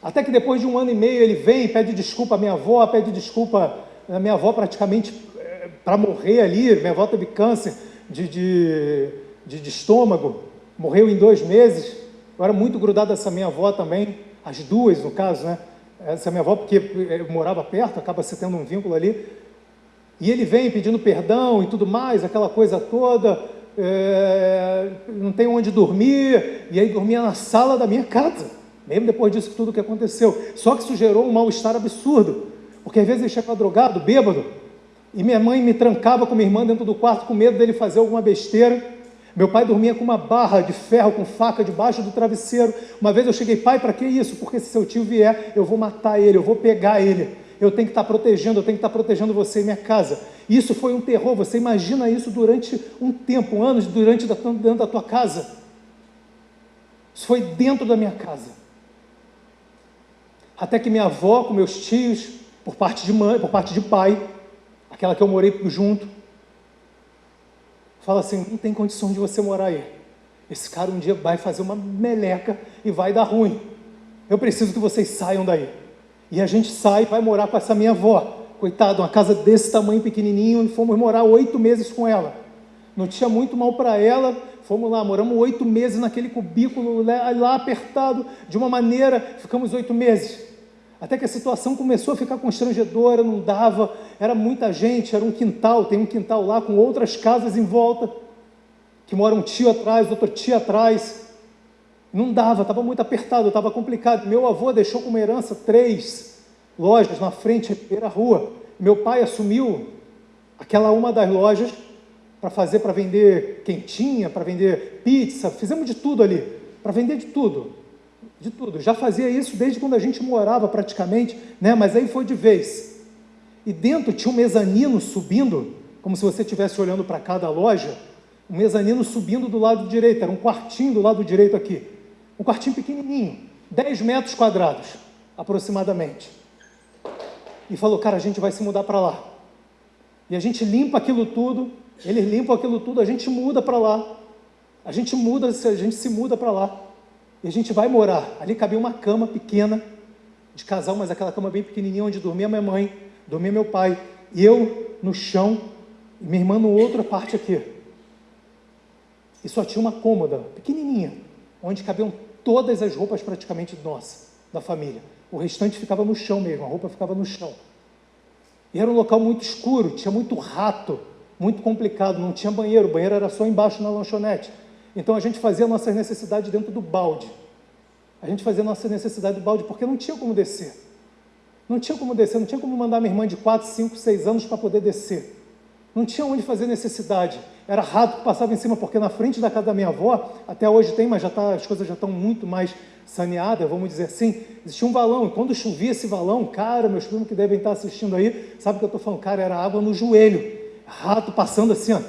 Até que depois de 1 ano e meio ele vem, pede desculpa à minha avó, a minha avó praticamente para morrer ali. Minha avó teve câncer de estômago, morreu em 2 meses. Eu era muito grudado a essa minha avó também, as duas no caso, né? Essa minha avó, porque eu morava perto, acaba se tendo um vínculo ali. E ele vem pedindo perdão e tudo mais, aquela coisa toda, não tem onde dormir, e aí dormia na sala da minha casa, mesmo depois disso tudo que aconteceu. Só que isso gerou um mal-estar absurdo, porque às vezes ele chegava drogado, bêbado, e minha mãe me trancava com minha irmã dentro do quarto com medo dele fazer alguma besteira. Meu pai dormia com uma barra de ferro, com faca debaixo do travesseiro. Uma vez eu cheguei: pai, para que isso? Porque se seu tio vier, eu vou matar ele, eu vou pegar ele. Eu tenho que estar protegendo você e minha casa. Isso foi um terror. Você imagina isso durante um tempo, anos, dentro da tua casa. Isso foi dentro da minha casa. Até que minha avó, com meus tios, por parte de mãe, por parte de pai, aquela que eu morei junto, fala assim: não tem condição de você morar aí. Esse cara um dia vai fazer uma meleca e vai dar ruim. Eu preciso que vocês saiam daí. E a gente sai e vai morar com essa minha avó. Coitada, uma casa desse tamanho, pequenininho, e fomos morar 8 meses com ela. Não tinha muito mal para ela, fomos lá, moramos 8 meses naquele cubículo, lá apertado, de uma maneira, ficamos 8 meses. Até que a situação começou a ficar constrangedora, não dava, era muita gente, era um quintal, tem um quintal lá com outras casas em volta, que mora um tio atrás, outra tia atrás. Não dava, estava muito apertado, estava complicado. Meu avô deixou como herança 3 lojas na frente da rua. Meu pai assumiu uma das lojas para vender quentinha, para vender pizza, fizemos de tudo ali, para vender de tudo. Já fazia isso desde quando a gente morava praticamente, né? Mas aí foi de vez. E dentro tinha um mezanino subindo, como se você estivesse olhando para cada loja, um mezanino subindo do lado direito, era um quartinho do lado direito aqui, um quartinho pequenininho, 10 metros quadrados, aproximadamente. E falou: cara, a gente vai se mudar para lá. E a gente limpa aquilo tudo, eles limpam aquilo tudo, a gente muda para lá. A gente se muda para lá. E a gente vai morar. Ali cabia uma cama pequena, de casal, mas aquela cama bem pequenininha, onde dormia minha mãe, dormia meu pai, e eu no chão, e minha irmã no outra parte aqui. E só tinha uma cômoda, pequenininha, onde cabiam todas as roupas praticamente nossas, da família. O restante ficava no chão mesmo, a roupa ficava no chão. E era um local muito escuro, tinha muito rato, muito complicado, não tinha banheiro, o banheiro era só embaixo na lanchonete. Então a gente fazia nossas necessidades dentro do balde. A gente fazia nossa necessidade do balde, porque não tinha como descer. Não tinha como mandar minha irmã de 4, 5, 6 anos para poder descer. Não tinha onde fazer necessidade. Era rato que passava em cima, porque na frente da casa da minha avó, até hoje tem, mas as coisas já estão muito mais saneadas, vamos dizer assim, existia um valão, e quando chovia esse valão, cara, meus primos que devem estar assistindo aí, sabe o que eu estou falando? Cara, era água no joelho, rato passando assim, ó,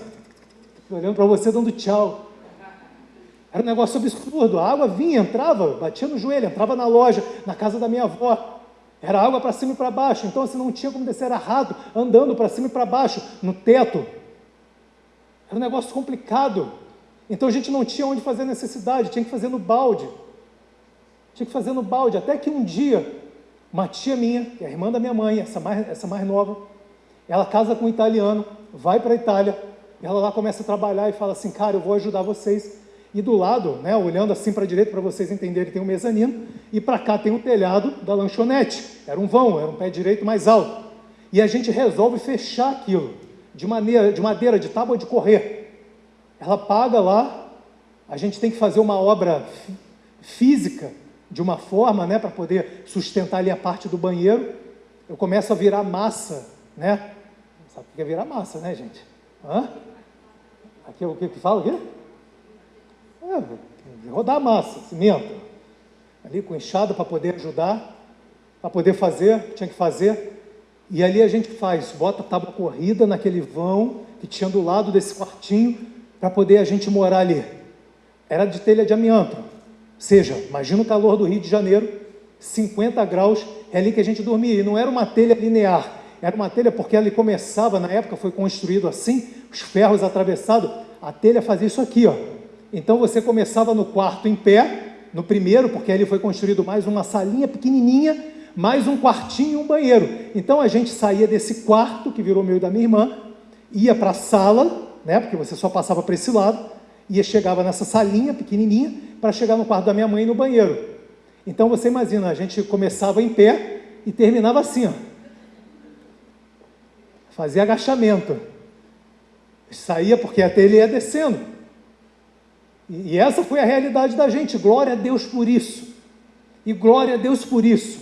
olhando para você, dando tchau. Era um negócio absurdo, a água vinha, entrava, batia no joelho, entrava na loja, na casa da minha avó, era água para cima e para baixo, então assim, não tinha como descer, era rato andando para cima e para baixo, no teto. Era um negócio complicado. Então a gente não tinha onde fazer necessidade, tinha que fazer no balde. Até que um dia, uma tia minha, que é a irmã da minha mãe, essa mais nova, ela casa com um italiano, vai para a Itália, e ela lá começa a trabalhar e fala assim: cara, eu vou ajudar vocês. E do lado, né, olhando assim para a direita, para vocês entenderem, tem um mezanino, e para cá tem o telhado da lanchonete. Era um vão, era um pé direito mais alto. E a gente resolve fechar aquilo, de madeira, de tábua de correr. Ela paga lá, a gente tem que fazer uma obra física, de uma forma, né, para poder sustentar ali a parte do banheiro. Eu começo a virar massa, né? Sabe o que é virar massa, né, gente? Aqui, o que fala aqui? rodar a massa, cimento, ali com enxada para poder ajudar, para poder fazer, tinha que fazer, e ali a gente bota a tábua corrida naquele vão que tinha do lado desse quartinho, para poder a gente morar ali. Era de telha de amianto, ou seja, imagina o calor do Rio de Janeiro, 50 graus, é ali que a gente dormia, e não era uma telha linear, era uma telha porque ela começava, na época foi construído assim, os ferros atravessados, a telha fazia isso aqui, ó. Então você começava no quarto em pé, no primeiro, porque ali foi construído mais uma salinha pequenininha, mais um quartinho e um banheiro. Então a gente saía desse quarto, que virou meu e da minha irmã, ia para a sala, né, porque você só passava para esse lado, chegava nessa salinha pequenininha, para chegar no quarto da minha mãe e no banheiro. Então você imagina, a gente começava em pé e terminava assim, ó. Fazia agachamento. Saía porque até ele ia descendo. E essa foi a realidade da gente. Glória a Deus por isso. E glória a Deus por isso.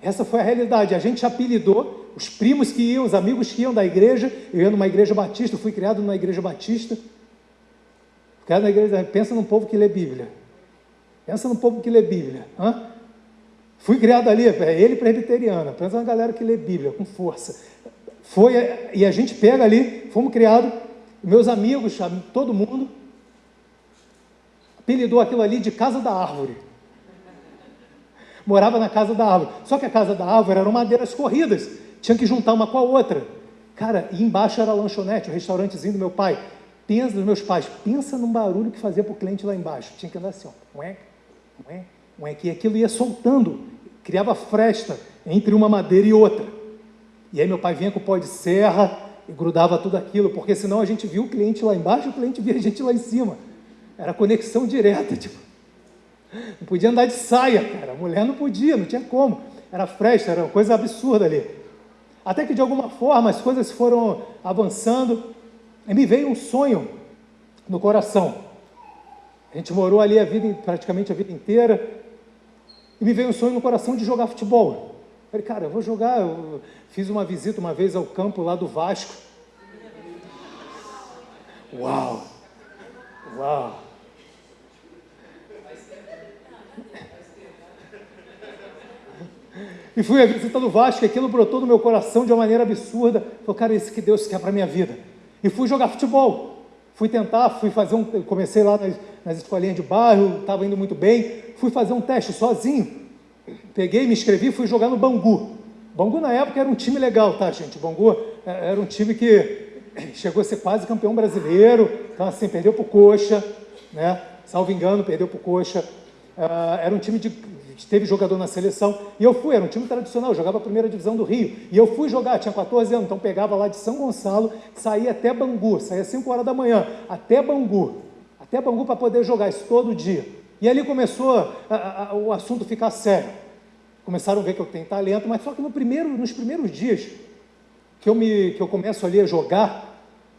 Essa foi a realidade. A gente apelidou, os primos que iam, os amigos que iam da igreja. Eu ia numa igreja batista, fui criado numa igreja batista. Criado na igreja, pensa num povo que lê Bíblia. Pensa num povo que lê Bíblia. Fui criado ali, ele presbiteriano. Pensa na galera que lê Bíblia com força. E a gente pega ali, fomos criados, meus amigos, todo mundo, apelidou aquilo ali de Casa da Árvore. Morava na Casa da Árvore. Só que a Casa da Árvore eram madeiras corridas, tinha que juntar uma com a outra. Cara, e embaixo era a lanchonete, o restaurantezinho do meu pai. Pensa dos meus pais, pensa num barulho que fazia para o cliente lá embaixo. Tinha que andar assim, ó, e aquilo ia soltando, criava fresta entre uma madeira e outra. E aí meu pai vinha com o pó de serra e grudava tudo aquilo, porque senão a gente via o cliente lá embaixo, o cliente via a gente lá em cima. Era conexão direta, tipo. Não podia andar de saia, cara. A mulher não podia, não tinha como. Era fresta, era uma coisa absurda ali. Até que de alguma forma as coisas foram avançando e me veio um sonho no coração. A gente morou ali praticamente a vida inteira e me veio um sonho no coração de jogar futebol. Falei, cara, eu vou jogar. Eu fiz uma visita uma vez ao campo lá do Vasco. Uau! E fui à visita do Vasco, e aquilo brotou no meu coração de uma maneira absurda. Falei, cara, isso que Deus quer para a minha vida. E fui jogar futebol. Comecei lá nas escolinhas de bairro, estava indo muito bem. Fui fazer um teste sozinho. Peguei, me inscrevi e fui jogar no Bangu. Bangu na época era um time legal, tá, gente? Bangu era um time que chegou a ser quase campeão brasileiro. Então, assim, perdeu para o Coxa, né? Salvo engano, perdeu para o Coxa. Era um time teve jogador na seleção, e eu fui, era um time tradicional, eu jogava a primeira divisão do Rio, e eu fui jogar, tinha 14 anos, então pegava lá de São Gonçalo, saía até Bangu, saía 5 horas da manhã, até Bangu para poder jogar isso todo dia. E ali começou o assunto ficar sério. Começaram a ver que eu tenho talento, mas só que nos primeiros dias que eu começo ali a jogar,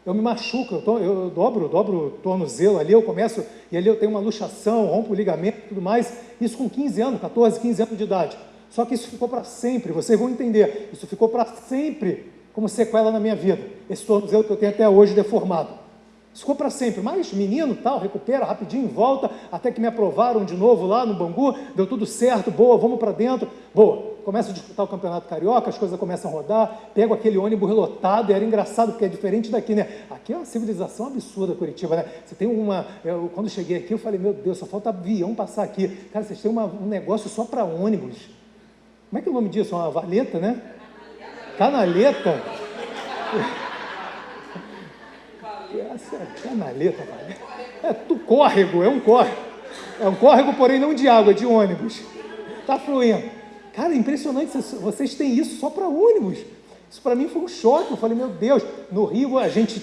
eu me machuco, eu dobro o tornozelo ali, eu começo, e ali eu tenho uma luxação, rompo o ligamento e tudo mais, isso com 15 anos, 14, 15 anos de idade. Só que isso ficou para sempre, vocês vão entender, isso ficou para sempre como sequela na minha vida, esse tornozelo que eu tenho até hoje deformado. Isso ficou para sempre, mas menino tal, recupera rapidinho, volta, até que me aprovaram de novo lá no Bangu, deu tudo certo, boa, vamos para dentro, boa. Começo a disputar o Campeonato Carioca, as coisas começam a rodar, pego aquele ônibus lotado, e era engraçado, porque é diferente daqui, né? Aqui é uma civilização absurda, Curitiba, né? Você tem quando cheguei aqui, eu falei, meu Deus, só falta avião passar aqui. Cara, vocês têm um negócio só para ônibus. Como é que é o nome disso? Uma valeta, né? Canaleta? Canaleta, córrego, é um córrego. É um córrego, porém não de água, é de ônibus. Tá fluindo. Cara, é impressionante, vocês têm isso só para ônibus. Isso para mim foi um choque, eu falei, meu Deus, no Rio a gente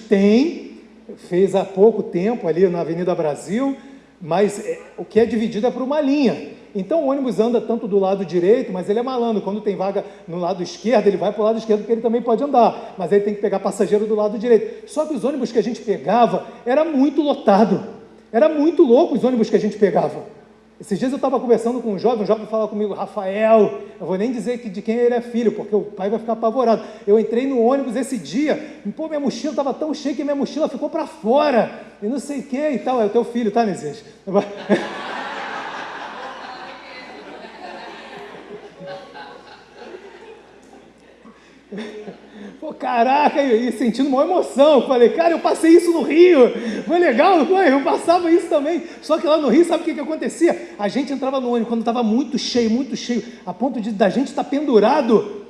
fez há pouco tempo ali na Avenida Brasil, mas o que é dividido é por uma linha. Então o ônibus anda tanto do lado direito, mas ele é malandro, quando tem vaga no lado esquerdo, ele vai para o lado esquerdo porque ele também pode andar, mas ele tem que pegar passageiro do lado direito. Só que os ônibus que a gente pegava era muito lotado, era muito louco os ônibus que a gente pegava. Esses dias eu estava conversando com um jovem falava comigo, Rafael, eu vou nem dizer de quem ele é filho, porque o pai vai ficar apavorado. Eu entrei no ônibus esse dia, pô, minha mochila estava tão cheia que minha mochila ficou para fora, e não sei o que e tal. É o teu filho, tá, Nesias? Pô, caraca, e sentindo uma emoção. Falei, cara, eu passei isso no Rio. Foi legal, não foi? Eu passava isso também. Só que lá no Rio, sabe o que acontecia? A gente entrava no ônibus quando estava muito cheio, a ponto da gente estar pendurado.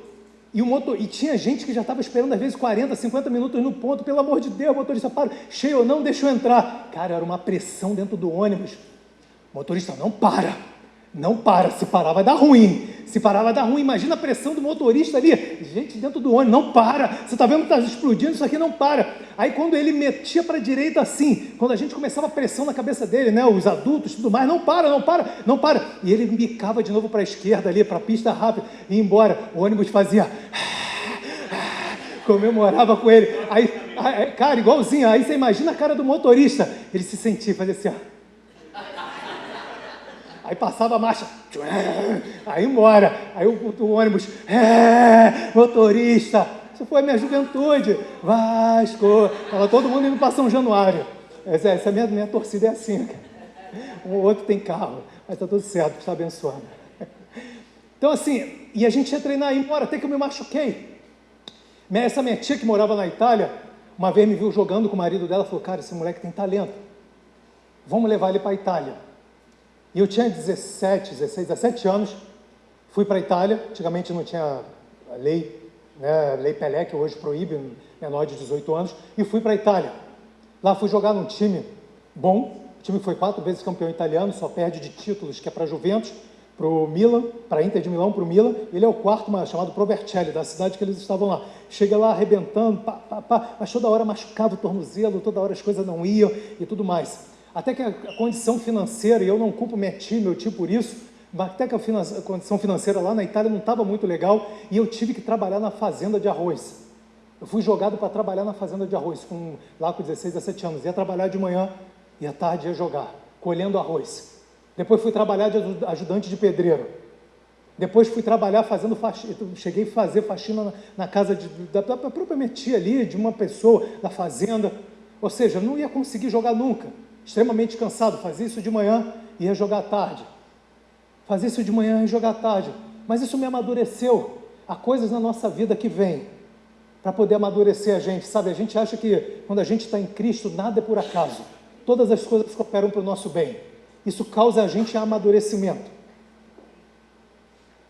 E tinha gente que já estava esperando, às vezes, 40, 50 minutos no ponto. Pelo amor de Deus, motorista, para, cheio ou não, deixa eu entrar. Cara, era uma pressão dentro do ônibus. Motorista, não para. Não para, se parar vai dar ruim. Se parar vai dar ruim, imagina a pressão do motorista ali. Gente dentro do ônibus, não para. Você está vendo que está explodindo, isso aqui não para. Aí quando ele metia para a direita assim, quando a gente começava a pressão na cabeça dele, né, os adultos e tudo mais, não para, não para, não para. E ele bicava de novo para a esquerda ali, para a pista rápida, e ia embora. O ônibus fazia... comemorava com ele. Aí, cara, igualzinho. Aí você imagina a cara do motorista. Ele se sentia, fazia assim, ó. Aí passava a marcha, aí embora, aí o ônibus, motorista, isso foi a minha juventude, Vasco, estava todo mundo indo para São Januário. Essa é a minha torcida, é assim, cara. Um ou outro tem carro, mas está tudo certo, está abençoado. Então assim, e a gente ia treinar, ia embora, até que eu me machuquei. Essa minha tia que morava na Itália, uma vez me viu jogando com o marido dela, falou, cara, esse moleque tem talento, vamos levar ele para a Itália. E eu tinha 17 anos, fui para a Itália, antigamente não tinha a lei, né, lei Pelé, que hoje proíbe menor de 18 anos, e fui para a Itália. Lá fui jogar num time bom, o time foi 4 vezes campeão italiano, só perde de títulos, que é para a Juventus, para o Milan, para a Inter de Milão, para o Milan. Ele é o quarto, chamado Provercelli, da cidade que eles estavam lá. Chega lá arrebentando, mas toda hora machucado o tornozelo, toda hora as coisas não iam e tudo mais. Até que a condição financeira, e eu não culpo meu tio por isso, mas até que a condição financeira lá na Itália não estava muito legal, e eu tive que trabalhar na fazenda de arroz. Eu fui jogado para trabalhar na fazenda de arroz, lá com 16, 17 anos. Ia trabalhar de manhã e à tarde ia jogar, colhendo arroz. Depois fui trabalhar de ajudante de pedreiro. Depois fui trabalhar fazendo faxina, cheguei a fazer faxina na casa da própria minha tia ali, de uma pessoa da fazenda. Ou seja, não ia conseguir jogar nunca. Extremamente cansado, fazia isso de manhã e ia jogar à tarde. Fazia isso de manhã e ia jogar à tarde. Mas isso me amadureceu. Há coisas na nossa vida que vêm para poder amadurecer a gente, sabe? A gente acha que quando a gente está em Cristo, nada é por acaso. Todas as coisas cooperam para o nosso bem. Isso causa a gente amadurecimento.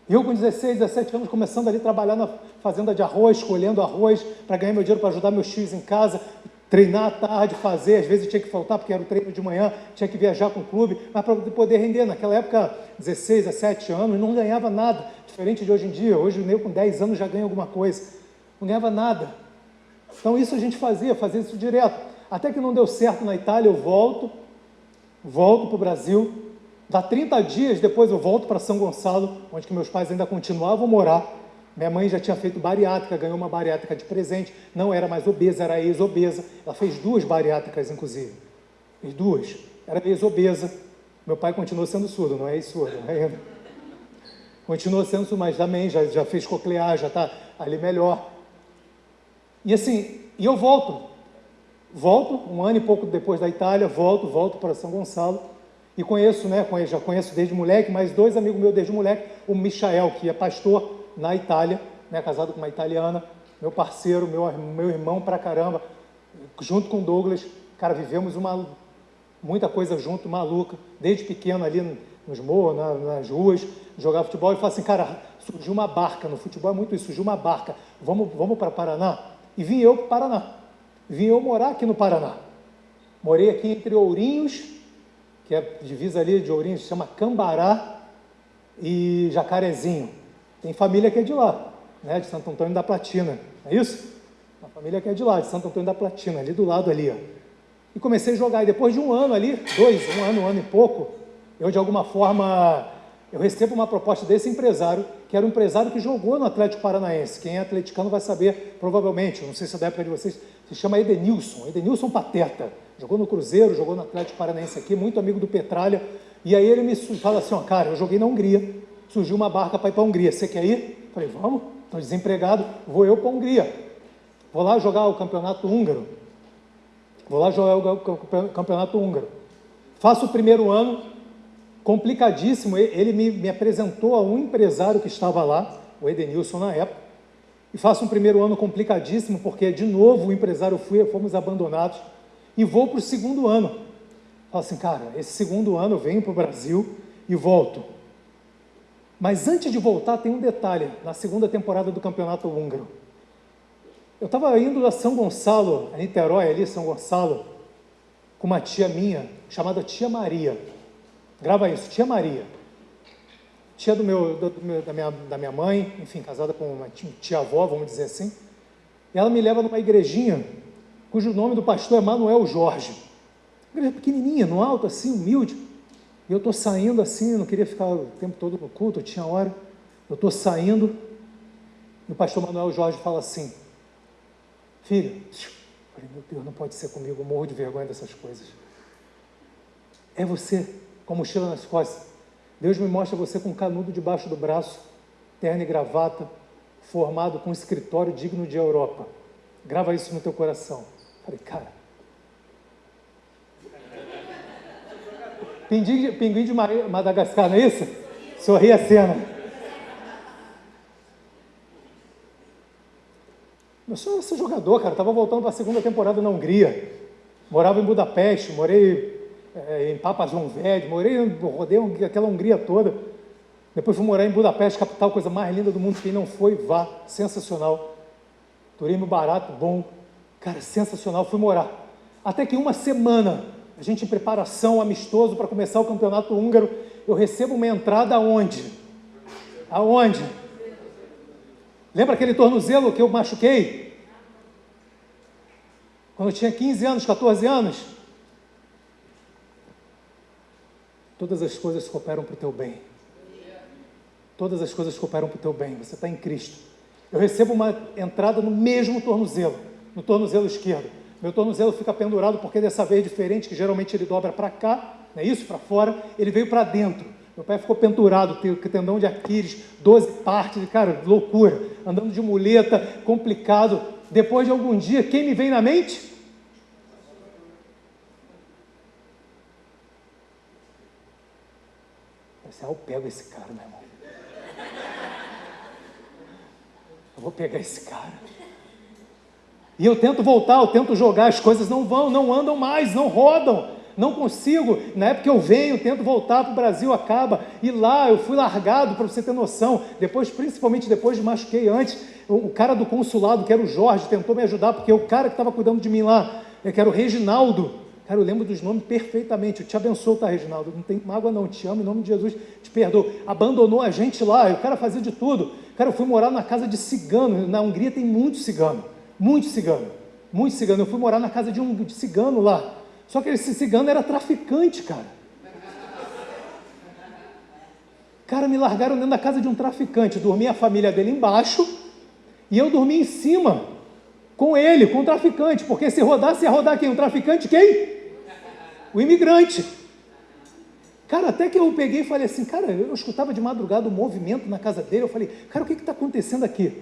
Eu com 16, 17 anos, começando ali a trabalhar na fazenda de arroz, colhendo arroz, para ganhar meu dinheiro para ajudar meus tios em casa, treinar à tarde, fazer, às vezes tinha que faltar porque era o treino de manhã, tinha que viajar com o clube, mas para poder render. Naquela época, 16, 17 anos, não ganhava nada, diferente de hoje em dia. Hoje o nego com 10 anos já ganha alguma coisa, não ganhava nada. Então isso a gente fazia isso direto. Até que não deu certo na Itália, eu volto para o Brasil, dá 30 dias, depois eu volto para São Gonçalo, onde que meus pais ainda continuavam a morar. Minha mãe já tinha feito bariátrica, ganhou uma bariátrica de presente, não era mais obesa, era ex-obesa. Ela fez 2 bariátricas, inclusive. Fez 2. Era ex-obesa. Meu pai continuou sendo surdo, não é ex-surdo ainda. Continuou sendo surdo, mas também já fez coclear, já está ali melhor. E assim, e eu volto, um ano e pouco depois da Itália, volto para São Gonçalo. E já conheço desde moleque, mais 2 amigos meus desde moleque, o Michael, que é pastor na Itália, né, casado com uma italiana, meu parceiro, meu irmão pra caramba, junto com o Douglas, cara, vivemos muita coisa junto, maluca, desde pequeno ali nos morros, nas ruas, jogava futebol, e falava assim, cara, surgiu uma barca, no futebol é muito isso, surgiu uma barca, vamos para Paraná? E vim eu para o Paraná, vim eu morar aqui no Paraná, morei aqui entre Ourinhos, que é divisa ali de Ourinhos, se chama Cambará e Jacarezinho. Tem família que é de lá, né, de Santo Antônio da Platina, não é isso? Uma família que é de lá, de Santo Antônio da Platina, ali do lado ali, ó. E comecei a jogar, e depois de um ano ali, um ano e pouco, eu de alguma forma, eu recebo uma proposta desse empresário, que era um empresário que jogou no Atlético Paranaense. Quem é atleticano vai saber, provavelmente, não sei se é da época de vocês, se chama Edenilson Pateta. Jogou no Cruzeiro, jogou no Atlético Paranaense aqui, muito amigo do Petralha, E aí ele me fala assim, ó, cara, eu joguei na Hungria, surgiu uma barca para ir para a Hungria, você quer ir? Falei, vamos, estou desempregado, vou eu para a Hungria. Vou lá jogar o campeonato húngaro. Faço o primeiro ano, complicadíssimo, ele me apresentou a um empresário que estava lá, o Edenilson na época, e faço um primeiro ano complicadíssimo, porque de novo o empresário fomos abandonados, e vou para o segundo ano. Falo assim, cara, esse segundo ano eu venho para o Brasil e volto. Mas antes de voltar tem um detalhe, na segunda temporada do Campeonato Húngaro. Eu estava indo a São Gonçalo, a Niterói ali, São Gonçalo, com uma tia minha, chamada Tia Maria. Grava isso, Tia Maria. Tia da minha mãe, enfim, casada com uma tia-avó, vamos dizer assim. E ela me leva numa igrejinha, cujo nome do pastor é Manuel Jorge. Igreja pequenininha, no alto, assim, humilde. E eu estou saindo assim, não queria ficar o tempo todo no culto, eu tinha hora. Eu estou saindo, e o pastor Manuel Jorge fala assim, filho, falei, meu Deus, não pode ser comigo, eu morro de vergonha dessas coisas. É você, com a mochila nas costas. Deus me mostra você com um canudo debaixo do braço, terno e gravata, formado com um escritório digno de Europa. Grava isso no teu coração. Falei, cara, pinguim de Madagascar, não é isso? Sorri a cena. Eu sou esse jogador, cara, estava voltando para a segunda temporada na Hungria, morava em Budapeste, morei em Papazonvéd, rodei aquela Hungria toda, depois fui morar em Budapeste, capital, coisa mais linda do mundo, quem não foi, vá, sensacional, turismo barato, bom, cara, sensacional, fui morar, até que uma semana, a gente em preparação, amistoso, para começar o campeonato húngaro, eu recebo uma entrada aonde? Lembra aquele tornozelo que eu machuquei? Quando eu tinha 15 anos, 14 anos? Todas as coisas cooperam para o teu bem. Todas as coisas cooperam para o teu bem. Você está em Cristo. Eu recebo uma entrada no mesmo tornozelo, no tornozelo esquerdo. Meu tornozelo fica pendurado porque dessa vez é diferente, que geralmente ele dobra para cá, não é isso? Para fora, ele veio para dentro. Meu pé ficou pendurado, tendão de Aquiles, 12 partes, cara, loucura, andando de muleta, complicado. Depois de algum dia, quem me vem na mente? Eu pego esse cara, meu irmão. Eu vou pegar esse cara. E eu tento voltar, eu tento jogar, as coisas não vão, não andam mais, não rodam. Não consigo, na época eu venho, tento voltar para o Brasil, acaba, e lá eu fui largado, para você ter noção, depois, principalmente depois de machuquei antes, o cara do consulado, que era o Jorge, tentou me ajudar, porque o cara que estava cuidando de mim lá, que era o Reginaldo, cara, eu lembro dos nomes perfeitamente, eu te abençoo, tá, Reginaldo, não tem mágoa não, te amo, em nome de Jesus, te perdoo, abandonou a gente lá, o cara fazia de tudo, cara, eu fui morar na casa de cigano, na Hungria tem muito cigano, eu fui morar na casa de cigano lá. Só que esse cigano era traficante, cara. Cara, me largaram dentro da casa de um traficante. Dormia a família dele embaixo e eu dormi em cima com ele, com o traficante. Porque se rodasse, ia rodar quem? O traficante, quem? O imigrante. Cara, até que eu peguei e falei assim, cara, eu escutava de madrugada o movimento na casa dele. Eu falei, cara, o que está acontecendo aqui?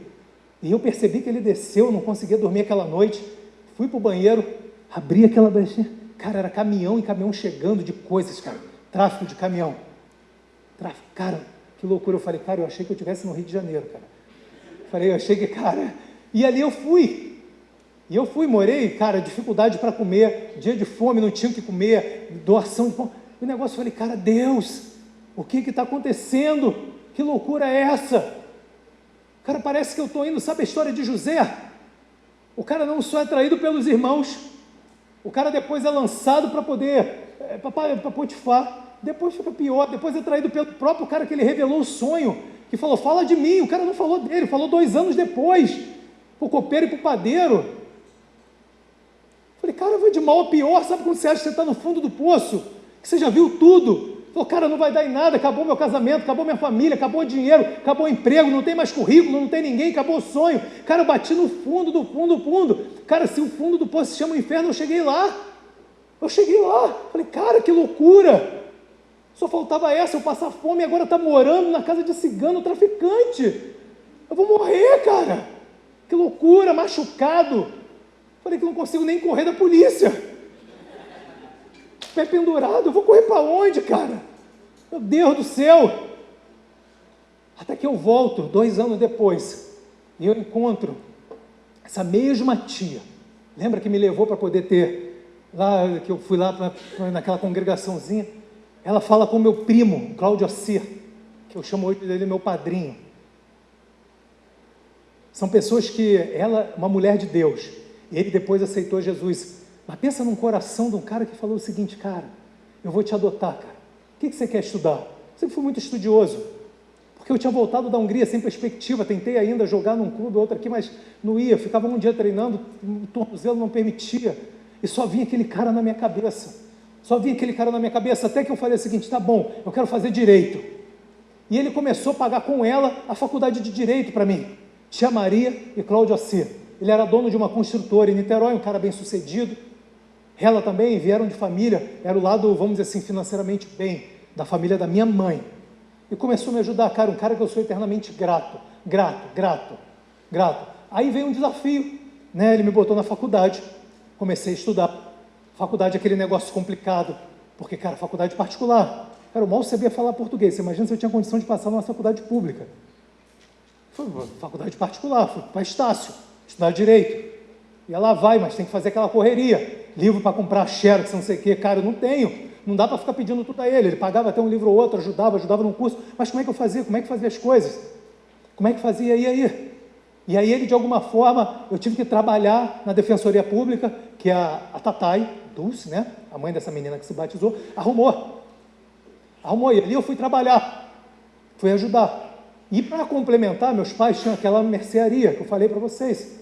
E eu percebi que ele desceu, não conseguia dormir aquela noite. Fui para o banheiro, abri aquela brechinha. Cara, era caminhão e caminhão chegando de coisas, cara. Tráfico de caminhão. Cara, que loucura. Eu falei, cara, eu achei que eu estivesse no Rio de Janeiro, cara. Eu achei que, cara... E ali eu fui. Morei, cara, dificuldade para comer, dia de fome, não tinha o que comer, doação de pão. O negócio, eu falei, cara, Deus, o que está acontecendo? Que loucura é essa? Cara, parece que eu estou indo, sabe a história de José? O cara não só é traído pelos irmãos, o cara depois é lançado para poder, para Potifar, depois fica pior, depois é traído pelo próprio cara que ele revelou o sonho, que falou, fala de mim, o cara não falou dele, falou 2 anos depois, para o copeiro e para o padeiro. Falei, cara, vai de mal a pior, sabe quando você acha que você está no fundo do poço, que você já viu tudo? Falou, cara, não vai dar em nada, acabou meu casamento, acabou minha família, acabou o dinheiro, acabou o emprego, não tem mais currículo, não tem ninguém, acabou o sonho. Cara, eu bati no fundo do fundo do fundo. Cara, se o fundo do poço se chama inferno, eu cheguei lá. Falei, cara, que loucura. Só faltava essa, eu passar fome e agora está morando na casa de cigano, traficante. Eu vou morrer, cara. Que loucura, machucado. Falei que não consigo nem correr da polícia. Pé pendurado, eu vou correr para onde, cara? Meu Deus do céu. Até que eu volto, 2 anos depois, e eu encontro essa mesma tia. Lembra que me levou para poder ter, lá que eu fui lá naquela congregaçãozinha? Ela fala com o meu primo, Cláudio Assir, que eu chamo hoje dele meu padrinho. São pessoas que, ela, uma mulher de Deus, e ele depois aceitou Jesus. Mas pensa num coração de um cara que falou o seguinte: cara, eu vou te adotar, cara. O que você quer estudar? Eu sempre fui muito estudioso, porque eu tinha voltado da Hungria sem perspectiva, tentei ainda jogar num clube, outro aqui, mas não ia, ficava um dia treinando, o tornozelo não permitia, e só vinha aquele cara na minha cabeça, até que eu falei o seguinte: tá bom, eu quero fazer Direito. E ele começou a pagar com ela a faculdade de Direito para mim, tia Maria e Cláudio Assir. Ele era dono de uma construtora em Niterói, um cara bem sucedido. Ela também vieram de família, era o lado, vamos dizer assim, financeiramente bem, da família da minha mãe. E começou a me ajudar, cara, um cara que eu sou eternamente grato. Aí veio um desafio, né? Ele me botou na faculdade, comecei a estudar. Faculdade é aquele negócio complicado, porque, cara, faculdade particular. Cara, eu mal sabia falar português, você imagina se eu tinha condição de passar numa faculdade pública. Foi faculdade particular, fui para Estácio, estudar Direito. E ela vai, mas tem que fazer aquela correria. Livro para comprar, xerox, não sei o quê. Cara, eu não tenho. Não dá para ficar pedindo tudo a ele. Ele pagava até um livro ou outro, ajudava num curso. Mas como é que eu fazia? Como é que fazia as coisas? Como é que fazia? E aí? E aí ele, de alguma forma, eu tive que trabalhar na Defensoria Pública, que a Tatai, Dulce, né? A mãe dessa menina que se batizou, arrumou. E ali eu fui trabalhar. Fui ajudar. E para complementar, meus pais tinham aquela mercearia que eu falei para vocês.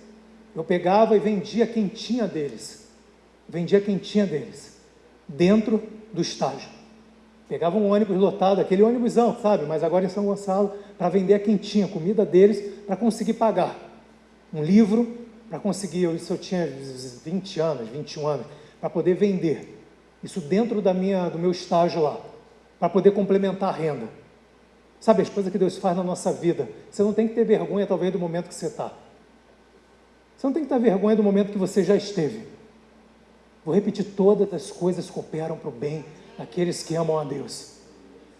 Eu pegava e vendia a quentinha deles. Dentro do estágio. Pegava um ônibus lotado, aquele ônibusão, sabe? Mas agora em São Gonçalo, para vender a quentinha, a comida deles, para conseguir pagar. Um livro, para conseguir, isso eu tinha 20 anos, 21 anos, para poder vender. Isso dentro do meu estágio lá, para poder complementar a renda. Sabe, as coisas que Deus faz na nossa vida. Você não tem que ter vergonha, talvez, do momento que você está. Você não tem que ter vergonha do momento que você já esteve. Vou repetir: todas as coisas cooperam para o bem daqueles que amam a Deus.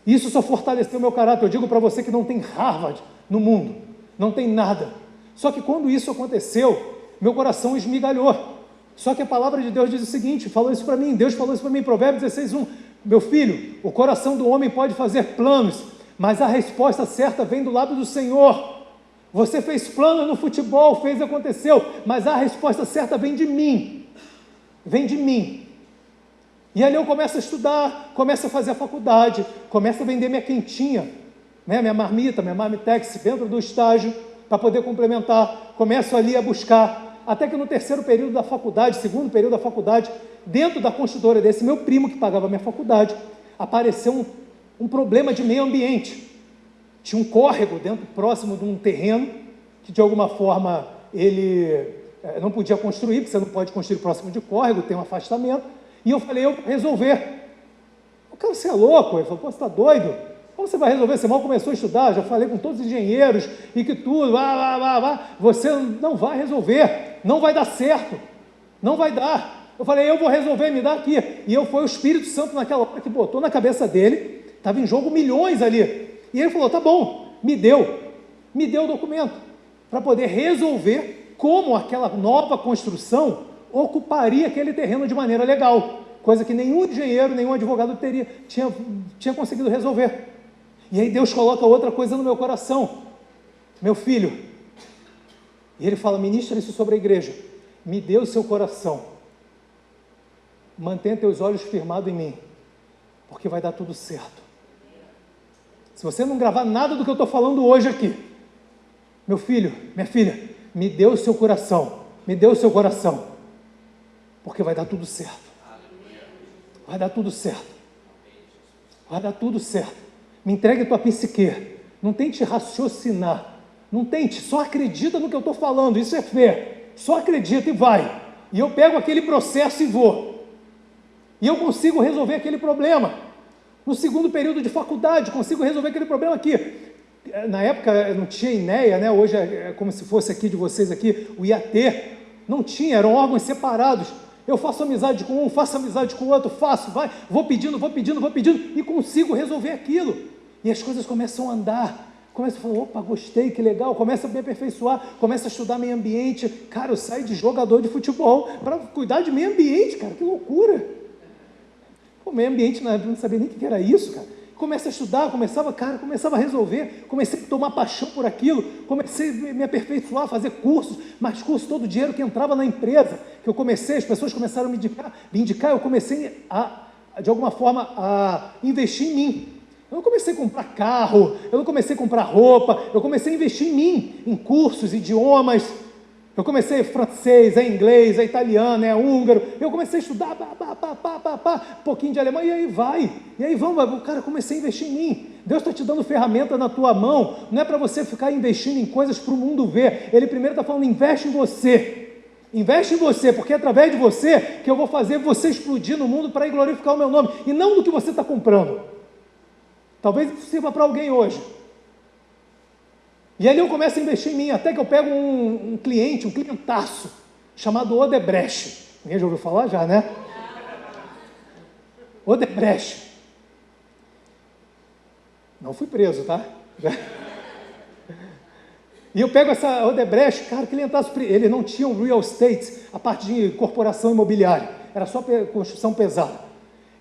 Isso só fortaleceu o meu caráter. Eu digo para você que não tem Harvard no mundo, não tem nada. Só que quando isso aconteceu, meu coração esmigalhou. Só que a palavra de Deus diz o seguinte, Deus falou isso para mim, Provérbios 16:1. Meu filho, o coração do homem pode fazer planos, mas a resposta certa vem do lado do Senhor. Você fez plano no futebol, aconteceu, mas a resposta certa vem de mim. E ali eu começo a estudar, começo a fazer a faculdade, começo a vender minha quentinha, né? Minha marmita, minha marmitex dentro do estágio, para poder complementar. Começo ali a buscar, até que no segundo período da faculdade, dentro da construtora desse meu primo que pagava a minha faculdade, apareceu um problema de meio ambiente. Tinha um córrego próximo de um terreno, que de alguma forma ele não podia construir, porque você não pode construir próximo de córrego, tem um afastamento. E eu falei: eu vou resolver. O cara, você é louco? Ele falou: pô, você está doido? Como você vai resolver? Você mal começou a estudar, já falei com todos os engenheiros, e que tudo, você não vai resolver, não vai dar certo, não vai dar. Eu falei: eu vou resolver, me dá aqui. E foi o Espírito Santo naquela hora que botou na cabeça dele, estava em jogo milhões ali. E ele falou: tá bom, me deu o documento, para poder resolver como aquela nova construção ocuparia aquele terreno de maneira legal, coisa que nenhum engenheiro, nenhum advogado tinha conseguido resolver. E aí Deus coloca outra coisa no meu coração: meu filho, e ele fala: ministra isso sobre a igreja, me dê o seu coração, mantenha teus olhos firmados em mim, porque vai dar tudo certo. Se você não gravar nada do que eu estou falando hoje aqui, meu filho, minha filha, me dê o seu coração, porque vai dar tudo certo. Vai dar tudo certo. Me entregue a tua psique. Não tente raciocinar. Não tente, só acredita no que eu estou falando. Isso é fé. Só acredita e vai. E eu pego aquele processo e vou. E eu consigo resolver aquele problema. No segundo período de faculdade, consigo resolver aquele problema aqui. Na época não tinha INEA, né? Hoje é como se fosse aqui de vocês aqui, o IAT. Não tinha, eram órgãos separados. Eu faço amizade com um, faço amizade com o outro, vou pedindo, e consigo resolver aquilo. E as coisas começam a andar. Começa a falar, opa, gostei, que legal, começa a me aperfeiçoar, começa a estudar meio ambiente. Cara, eu saio de jogador de futebol para cuidar de meio ambiente, cara, que loucura. O meio ambiente, não sabia nem o que era isso, cara. Começa a estudar, começava a resolver, comecei a tomar paixão por aquilo, comecei a me aperfeiçoar, fazer cursos, mais cursos, todo o dinheiro que entrava na empresa, que eu comecei, as pessoas começaram a me indicar, eu comecei de alguma forma, a investir em mim. Eu não comecei a comprar carro, eu não comecei a comprar roupa, eu comecei a investir em mim, em cursos, idiomas. Eu comecei francês, inglês, italiano, húngaro. Eu comecei a estudar, um pouquinho de alemão, e aí vai. E aí vamos, cara, eu comecei a investir em mim. Deus está te dando ferramenta na tua mão, não é para você ficar investindo em coisas para o mundo ver. Ele primeiro está falando, investe em você. Investe em você, porque é através de você que eu vou fazer você explodir no mundo para ir glorificar o meu nome, e não do que você está comprando. Talvez isso sirva para alguém hoje. E ali eu começo a investir em mim, até que eu pego um clientaço, chamado Odebrecht. Ninguém já ouviu falar já, né? Odebrecht. Não fui preso, tá? E eu pego essa Odebrecht, cara, clientaço, ele não tinha um real estate, a parte de corporação imobiliária, era só construção pesada.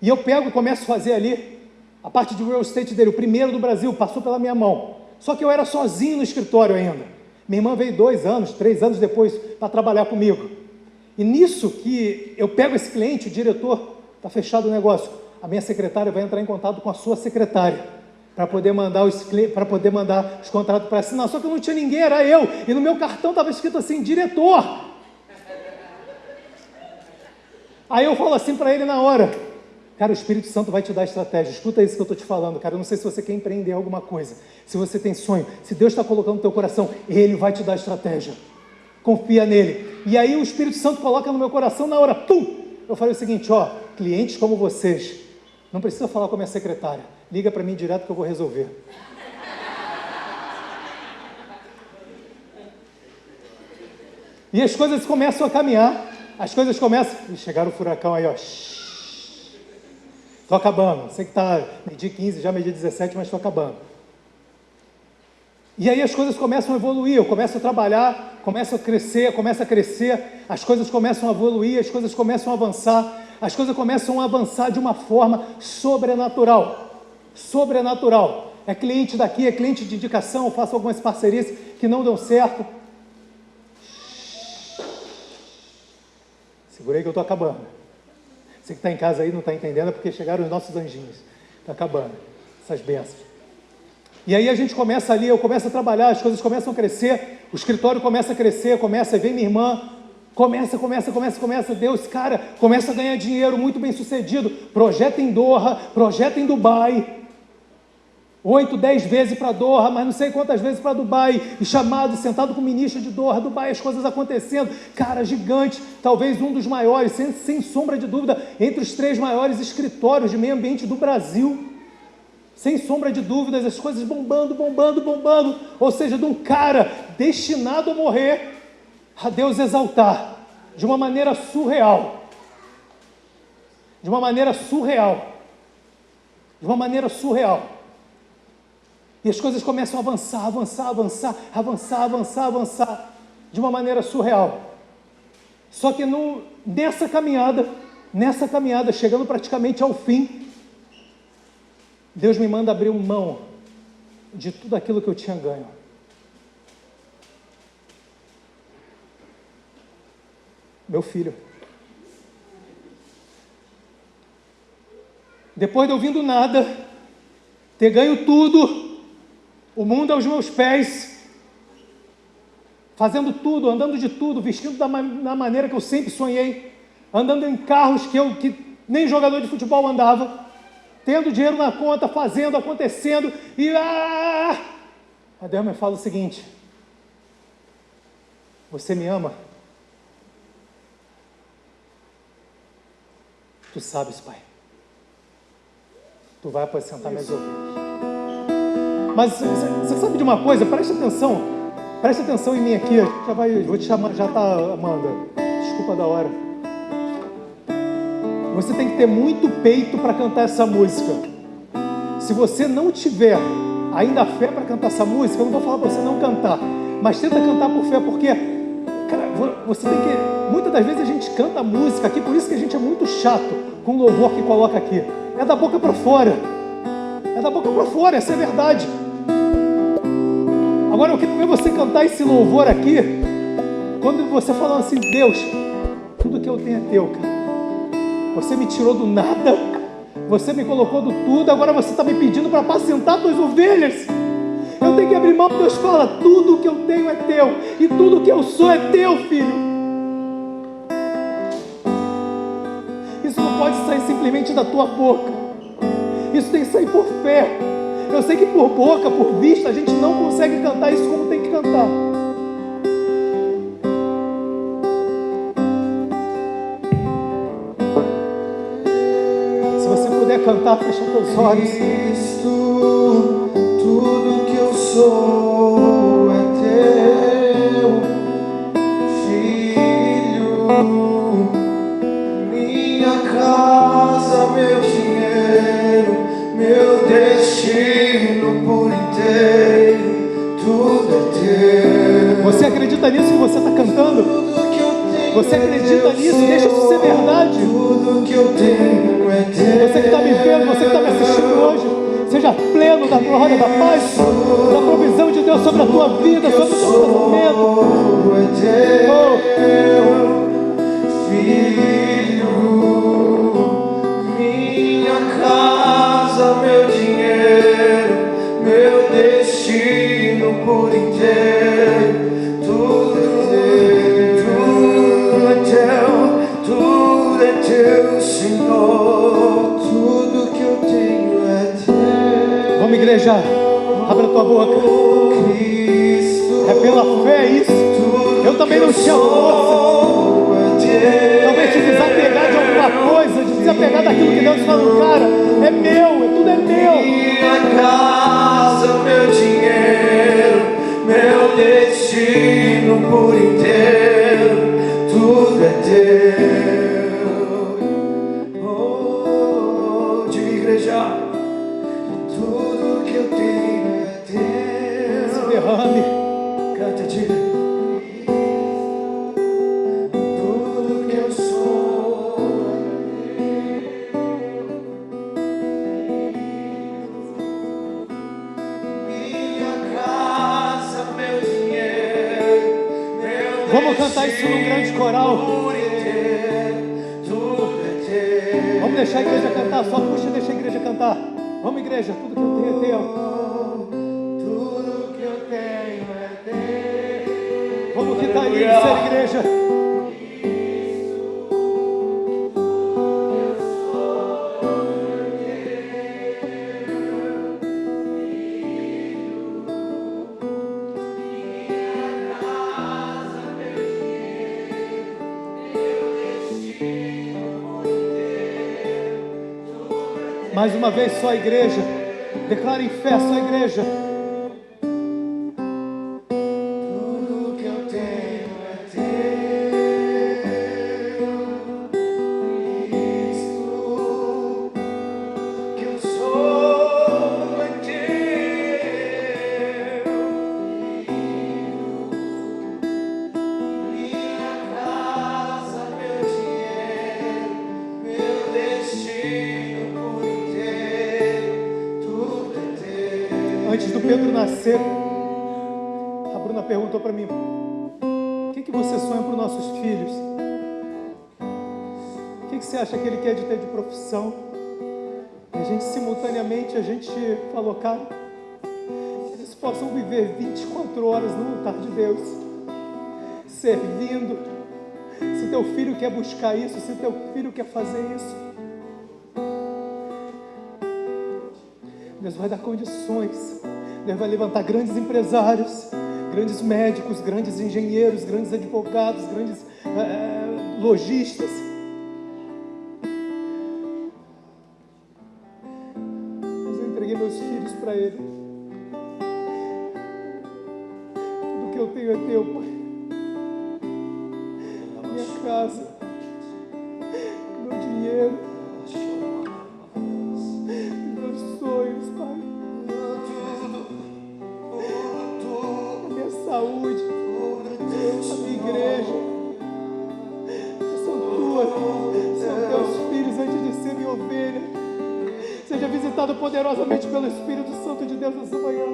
E eu pego e começo a fazer ali a parte de real estate dele, o primeiro do Brasil, passou pela minha mão. Só que eu era sozinho no escritório ainda. Minha irmã veio 2 anos, 3 anos depois para trabalhar comigo. E nisso que eu pego esse cliente, o diretor, está fechado o negócio, a minha secretária vai entrar em contato com a sua secretária para poder mandar os contratos para assinar. Só que não tinha ninguém, era eu. E no meu cartão estava escrito assim, diretor. Aí eu falo assim para ele na hora, cara, o Espírito Santo vai te dar estratégia. Escuta isso que eu estou te falando, cara. Eu não sei se você quer empreender alguma coisa, se você tem sonho, se Deus está colocando no teu coração, Ele vai te dar estratégia. Confia nele. E aí o Espírito Santo coloca no meu coração na hora, pum! Eu falei o seguinte, clientes como vocês, não precisa falar com a minha secretária, liga para mim direto que eu vou resolver. E as coisas começam a caminhar, chegaram o furacão aí, estou acabando, sei que está meio-dia 15, já meio-dia 17, mas estou acabando. E aí as coisas começam a evoluir, eu começo a trabalhar, começa a crescer, as coisas começam a evoluir, as coisas começam a avançar, as coisas começam a avançar de uma forma sobrenatural. É cliente daqui, é cliente de indicação, eu faço algumas parcerias que não dão certo. Segurei que eu estou acabando. Você que está em casa aí não está entendendo, é porque chegaram os nossos anjinhos. Está acabando, essas bênçãos. E aí a gente começa ali, eu começo a trabalhar, as coisas começam a crescer, o escritório começa a crescer, vem minha irmã, começa, Deus, cara, começa a ganhar dinheiro, muito bem sucedido, projeto em Doha, projeto em Dubai, 8, 10 vezes para Doha, mas não sei quantas vezes para Dubai, e chamado, sentado com o ministro de Doha, Dubai, as coisas acontecendo, cara, gigante, talvez um dos maiores, sem sombra de dúvida, entre os 3 maiores escritórios de meio ambiente do Brasil, sem sombra de dúvidas, as coisas bombando, ou seja, de um cara destinado a morrer, a Deus exaltar, de uma maneira surreal, e as coisas começam a avançar, de uma maneira surreal, só que nessa caminhada, chegando praticamente ao fim, Deus me manda abrir mão de tudo aquilo que eu tinha ganho. Meu filho. Depois de eu vir do nada, ter ganho tudo, o mundo aos meus pés, fazendo tudo, andando de tudo, vestindo da maneira que eu sempre sonhei, andando em carros que nem jogador de futebol andava, tendo dinheiro na conta, fazendo, acontecendo, e a Deus me fala o seguinte: você me ama? Tu sabes, pai. Tu vai apacentar minhas ovelhas. Mas você sabe de uma coisa? Presta atenção em mim aqui. Vou te chamar, já tá, Amanda. Desculpa da hora. Você tem que ter muito peito para cantar essa música. Se você não tiver ainda fé para cantar essa música, eu não vou falar para você não cantar, mas tenta cantar por fé, porque, cara, você tem que... Muitas das vezes a gente canta música aqui, por isso que a gente é muito chato com o louvor que coloca aqui. É da boca para fora. É da boca para fora, essa é a verdade. Agora eu quero ver você cantar esse louvor aqui, quando você falando assim: Deus, tudo que eu tenho é teu, cara. Você me tirou do nada, você me colocou do tudo, agora você está me pedindo para apacentar tuas ovelhas. Eu tenho que abrir mão. Deus fala: tudo que eu tenho é teu, e tudo que eu sou é teu, filho. Isso não pode sair simplesmente da tua boca, isso tem que sair por fé. Eu sei que por boca, por vista, a gente não consegue cantar isso como tem que cantar. Se você puder cantar, fecha teus olhos. Cristo, tudo que eu sou é teu, filho, minha casa, meu dinheiro, meu destino por inteiro, tudo é teu. Você acredita nisso que você está cantando? Tudo que eu tenho Você acredita é nisso? Deixa isso ser verdade. Tudo que eu tenho é teu. Você que está me vendo, você que está me assistindo hoje, seja pleno da glória, da paz, da provisão de Deus sobre a tua vida, sobre o teu casamento. Filho, minha casa, meu dinheiro, meu destino por inteiro, tudo é teu, Senhor. Tudo que eu tenho é teu. Vamos, igreja, abre a tua boca. Cristo, É pela fé isso. Eu também não tinha força. Talvez te desapegar de alguma coisa, de desapegar daquilo que Deus falou, cara, é meu, tudo é meu. minha casa, meu dinheiro, meu destino por inteiro, tudo é teu. Oh, diga, igreja, tudo que eu tenho é teu. Derrame. Canta, diga. Tudo que eu sou minha casa, meu dinheiro, meu Vamos cantar isso num grande coral. por inteiro, tudo é teu. Vamos deixar a igreja cantar, só puxa e deixa a igreja cantar. Vamos, igreja, tudo que eu tenho é teu. Tudo que eu tenho é teu. Vamos que tá aí, ser igreja. Mais uma vez, só a igreja. Declare em fé, só a igreja. Tudo que eu tenho é teu. Cristo, que eu sou é teu. Minha casa, meu dinheiro, meu destino por inteiro, tudo é teu. Antes do Pedro nascer, a Bruna perguntou para mim: o que você sonha para os nossos filhos? O que você acha que ele quer de ter de profissão? E a gente simultaneamente, a gente falou: cara, que eles possam viver 24 horas no altar de Deus, servindo. Se teu filho quer buscar isso, se teu filho quer fazer isso, Deus vai dar condições. Deus vai levantar grandes empresários, grandes médicos, grandes engenheiros, grandes advogados, grandes lojistas. para Ele. Tudo que eu tenho é Teu, Pai. Minha casa, meu dinheiro, meus sonhos, Pai. A minha saúde, a minha igreja. São Teus filhos antes de ser minha ovelha. Seja visitado poderosamente pelo Espírito Santo de Deus essa manhã.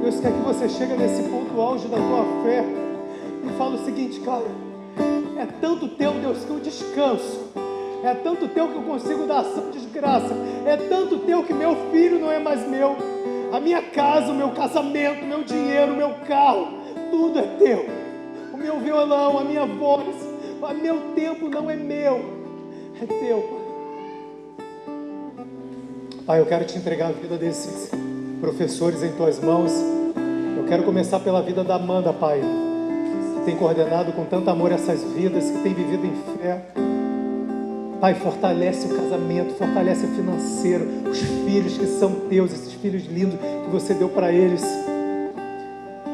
Deus quer que você chegue nesse ponto auge da tua fé e fala o seguinte, cara: é tanto Teu, Deus, que eu descanso, é tanto Teu que eu consigo dar ação de graça, é tanto Teu que meu filho não é mais meu, a minha casa, o meu casamento, o meu dinheiro, o meu carro, tudo é Teu, o meu violão, a minha voz, o meu tempo não é meu, é Teu, Pai. Pai, eu quero Te entregar a vida desses professores em Tuas mãos. Eu quero começar pela vida da Amanda, Pai, que tem coordenado com tanto amor essas vidas, que tem vivido em fé. Pai, fortalece o casamento, fortalece o financeiro, os filhos que são Teus, esses filhos lindos que Você deu para eles.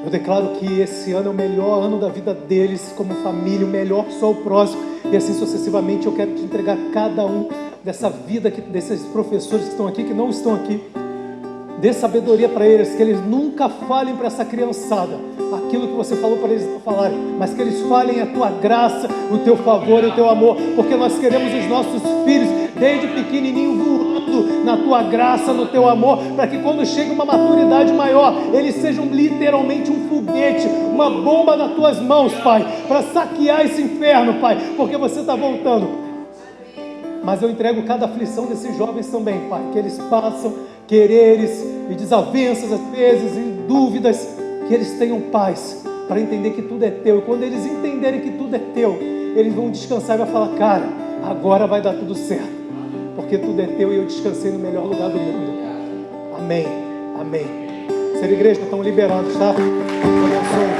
Eu declaro que esse ano é o melhor ano da vida deles como família, o melhor só o próximo, e assim sucessivamente. Eu quero Te entregar cada um dessa vida, desses professores que estão aqui, que não estão aqui. Dê sabedoria para eles, que eles nunca falem para essa criançada aquilo que Você falou para eles não falarem, mas que eles falem a Tua graça, o Teu favor e o Teu amor, porque nós queremos os nossos filhos desde pequenininho voando na Tua graça, no Teu amor, para que quando chegue uma maturidade maior, eles sejam literalmente um foguete, uma bomba nas Tuas mãos, Pai, para saquear esse inferno, Pai, porque Você está voltando. Mas eu entrego cada aflição desses jovens também, Pai, que eles passam quereres e desavenças às vezes, e dúvidas, que eles tenham paz para entender que tudo é Teu, e quando eles entenderem que tudo é Teu, eles vão descansar e vão falar: cara, agora vai dar tudo certo, porque tudo é Teu e eu descansei no melhor lugar do mundo. Amém, amém. Ser igreja, estão liberados, tá? Deus abençoe.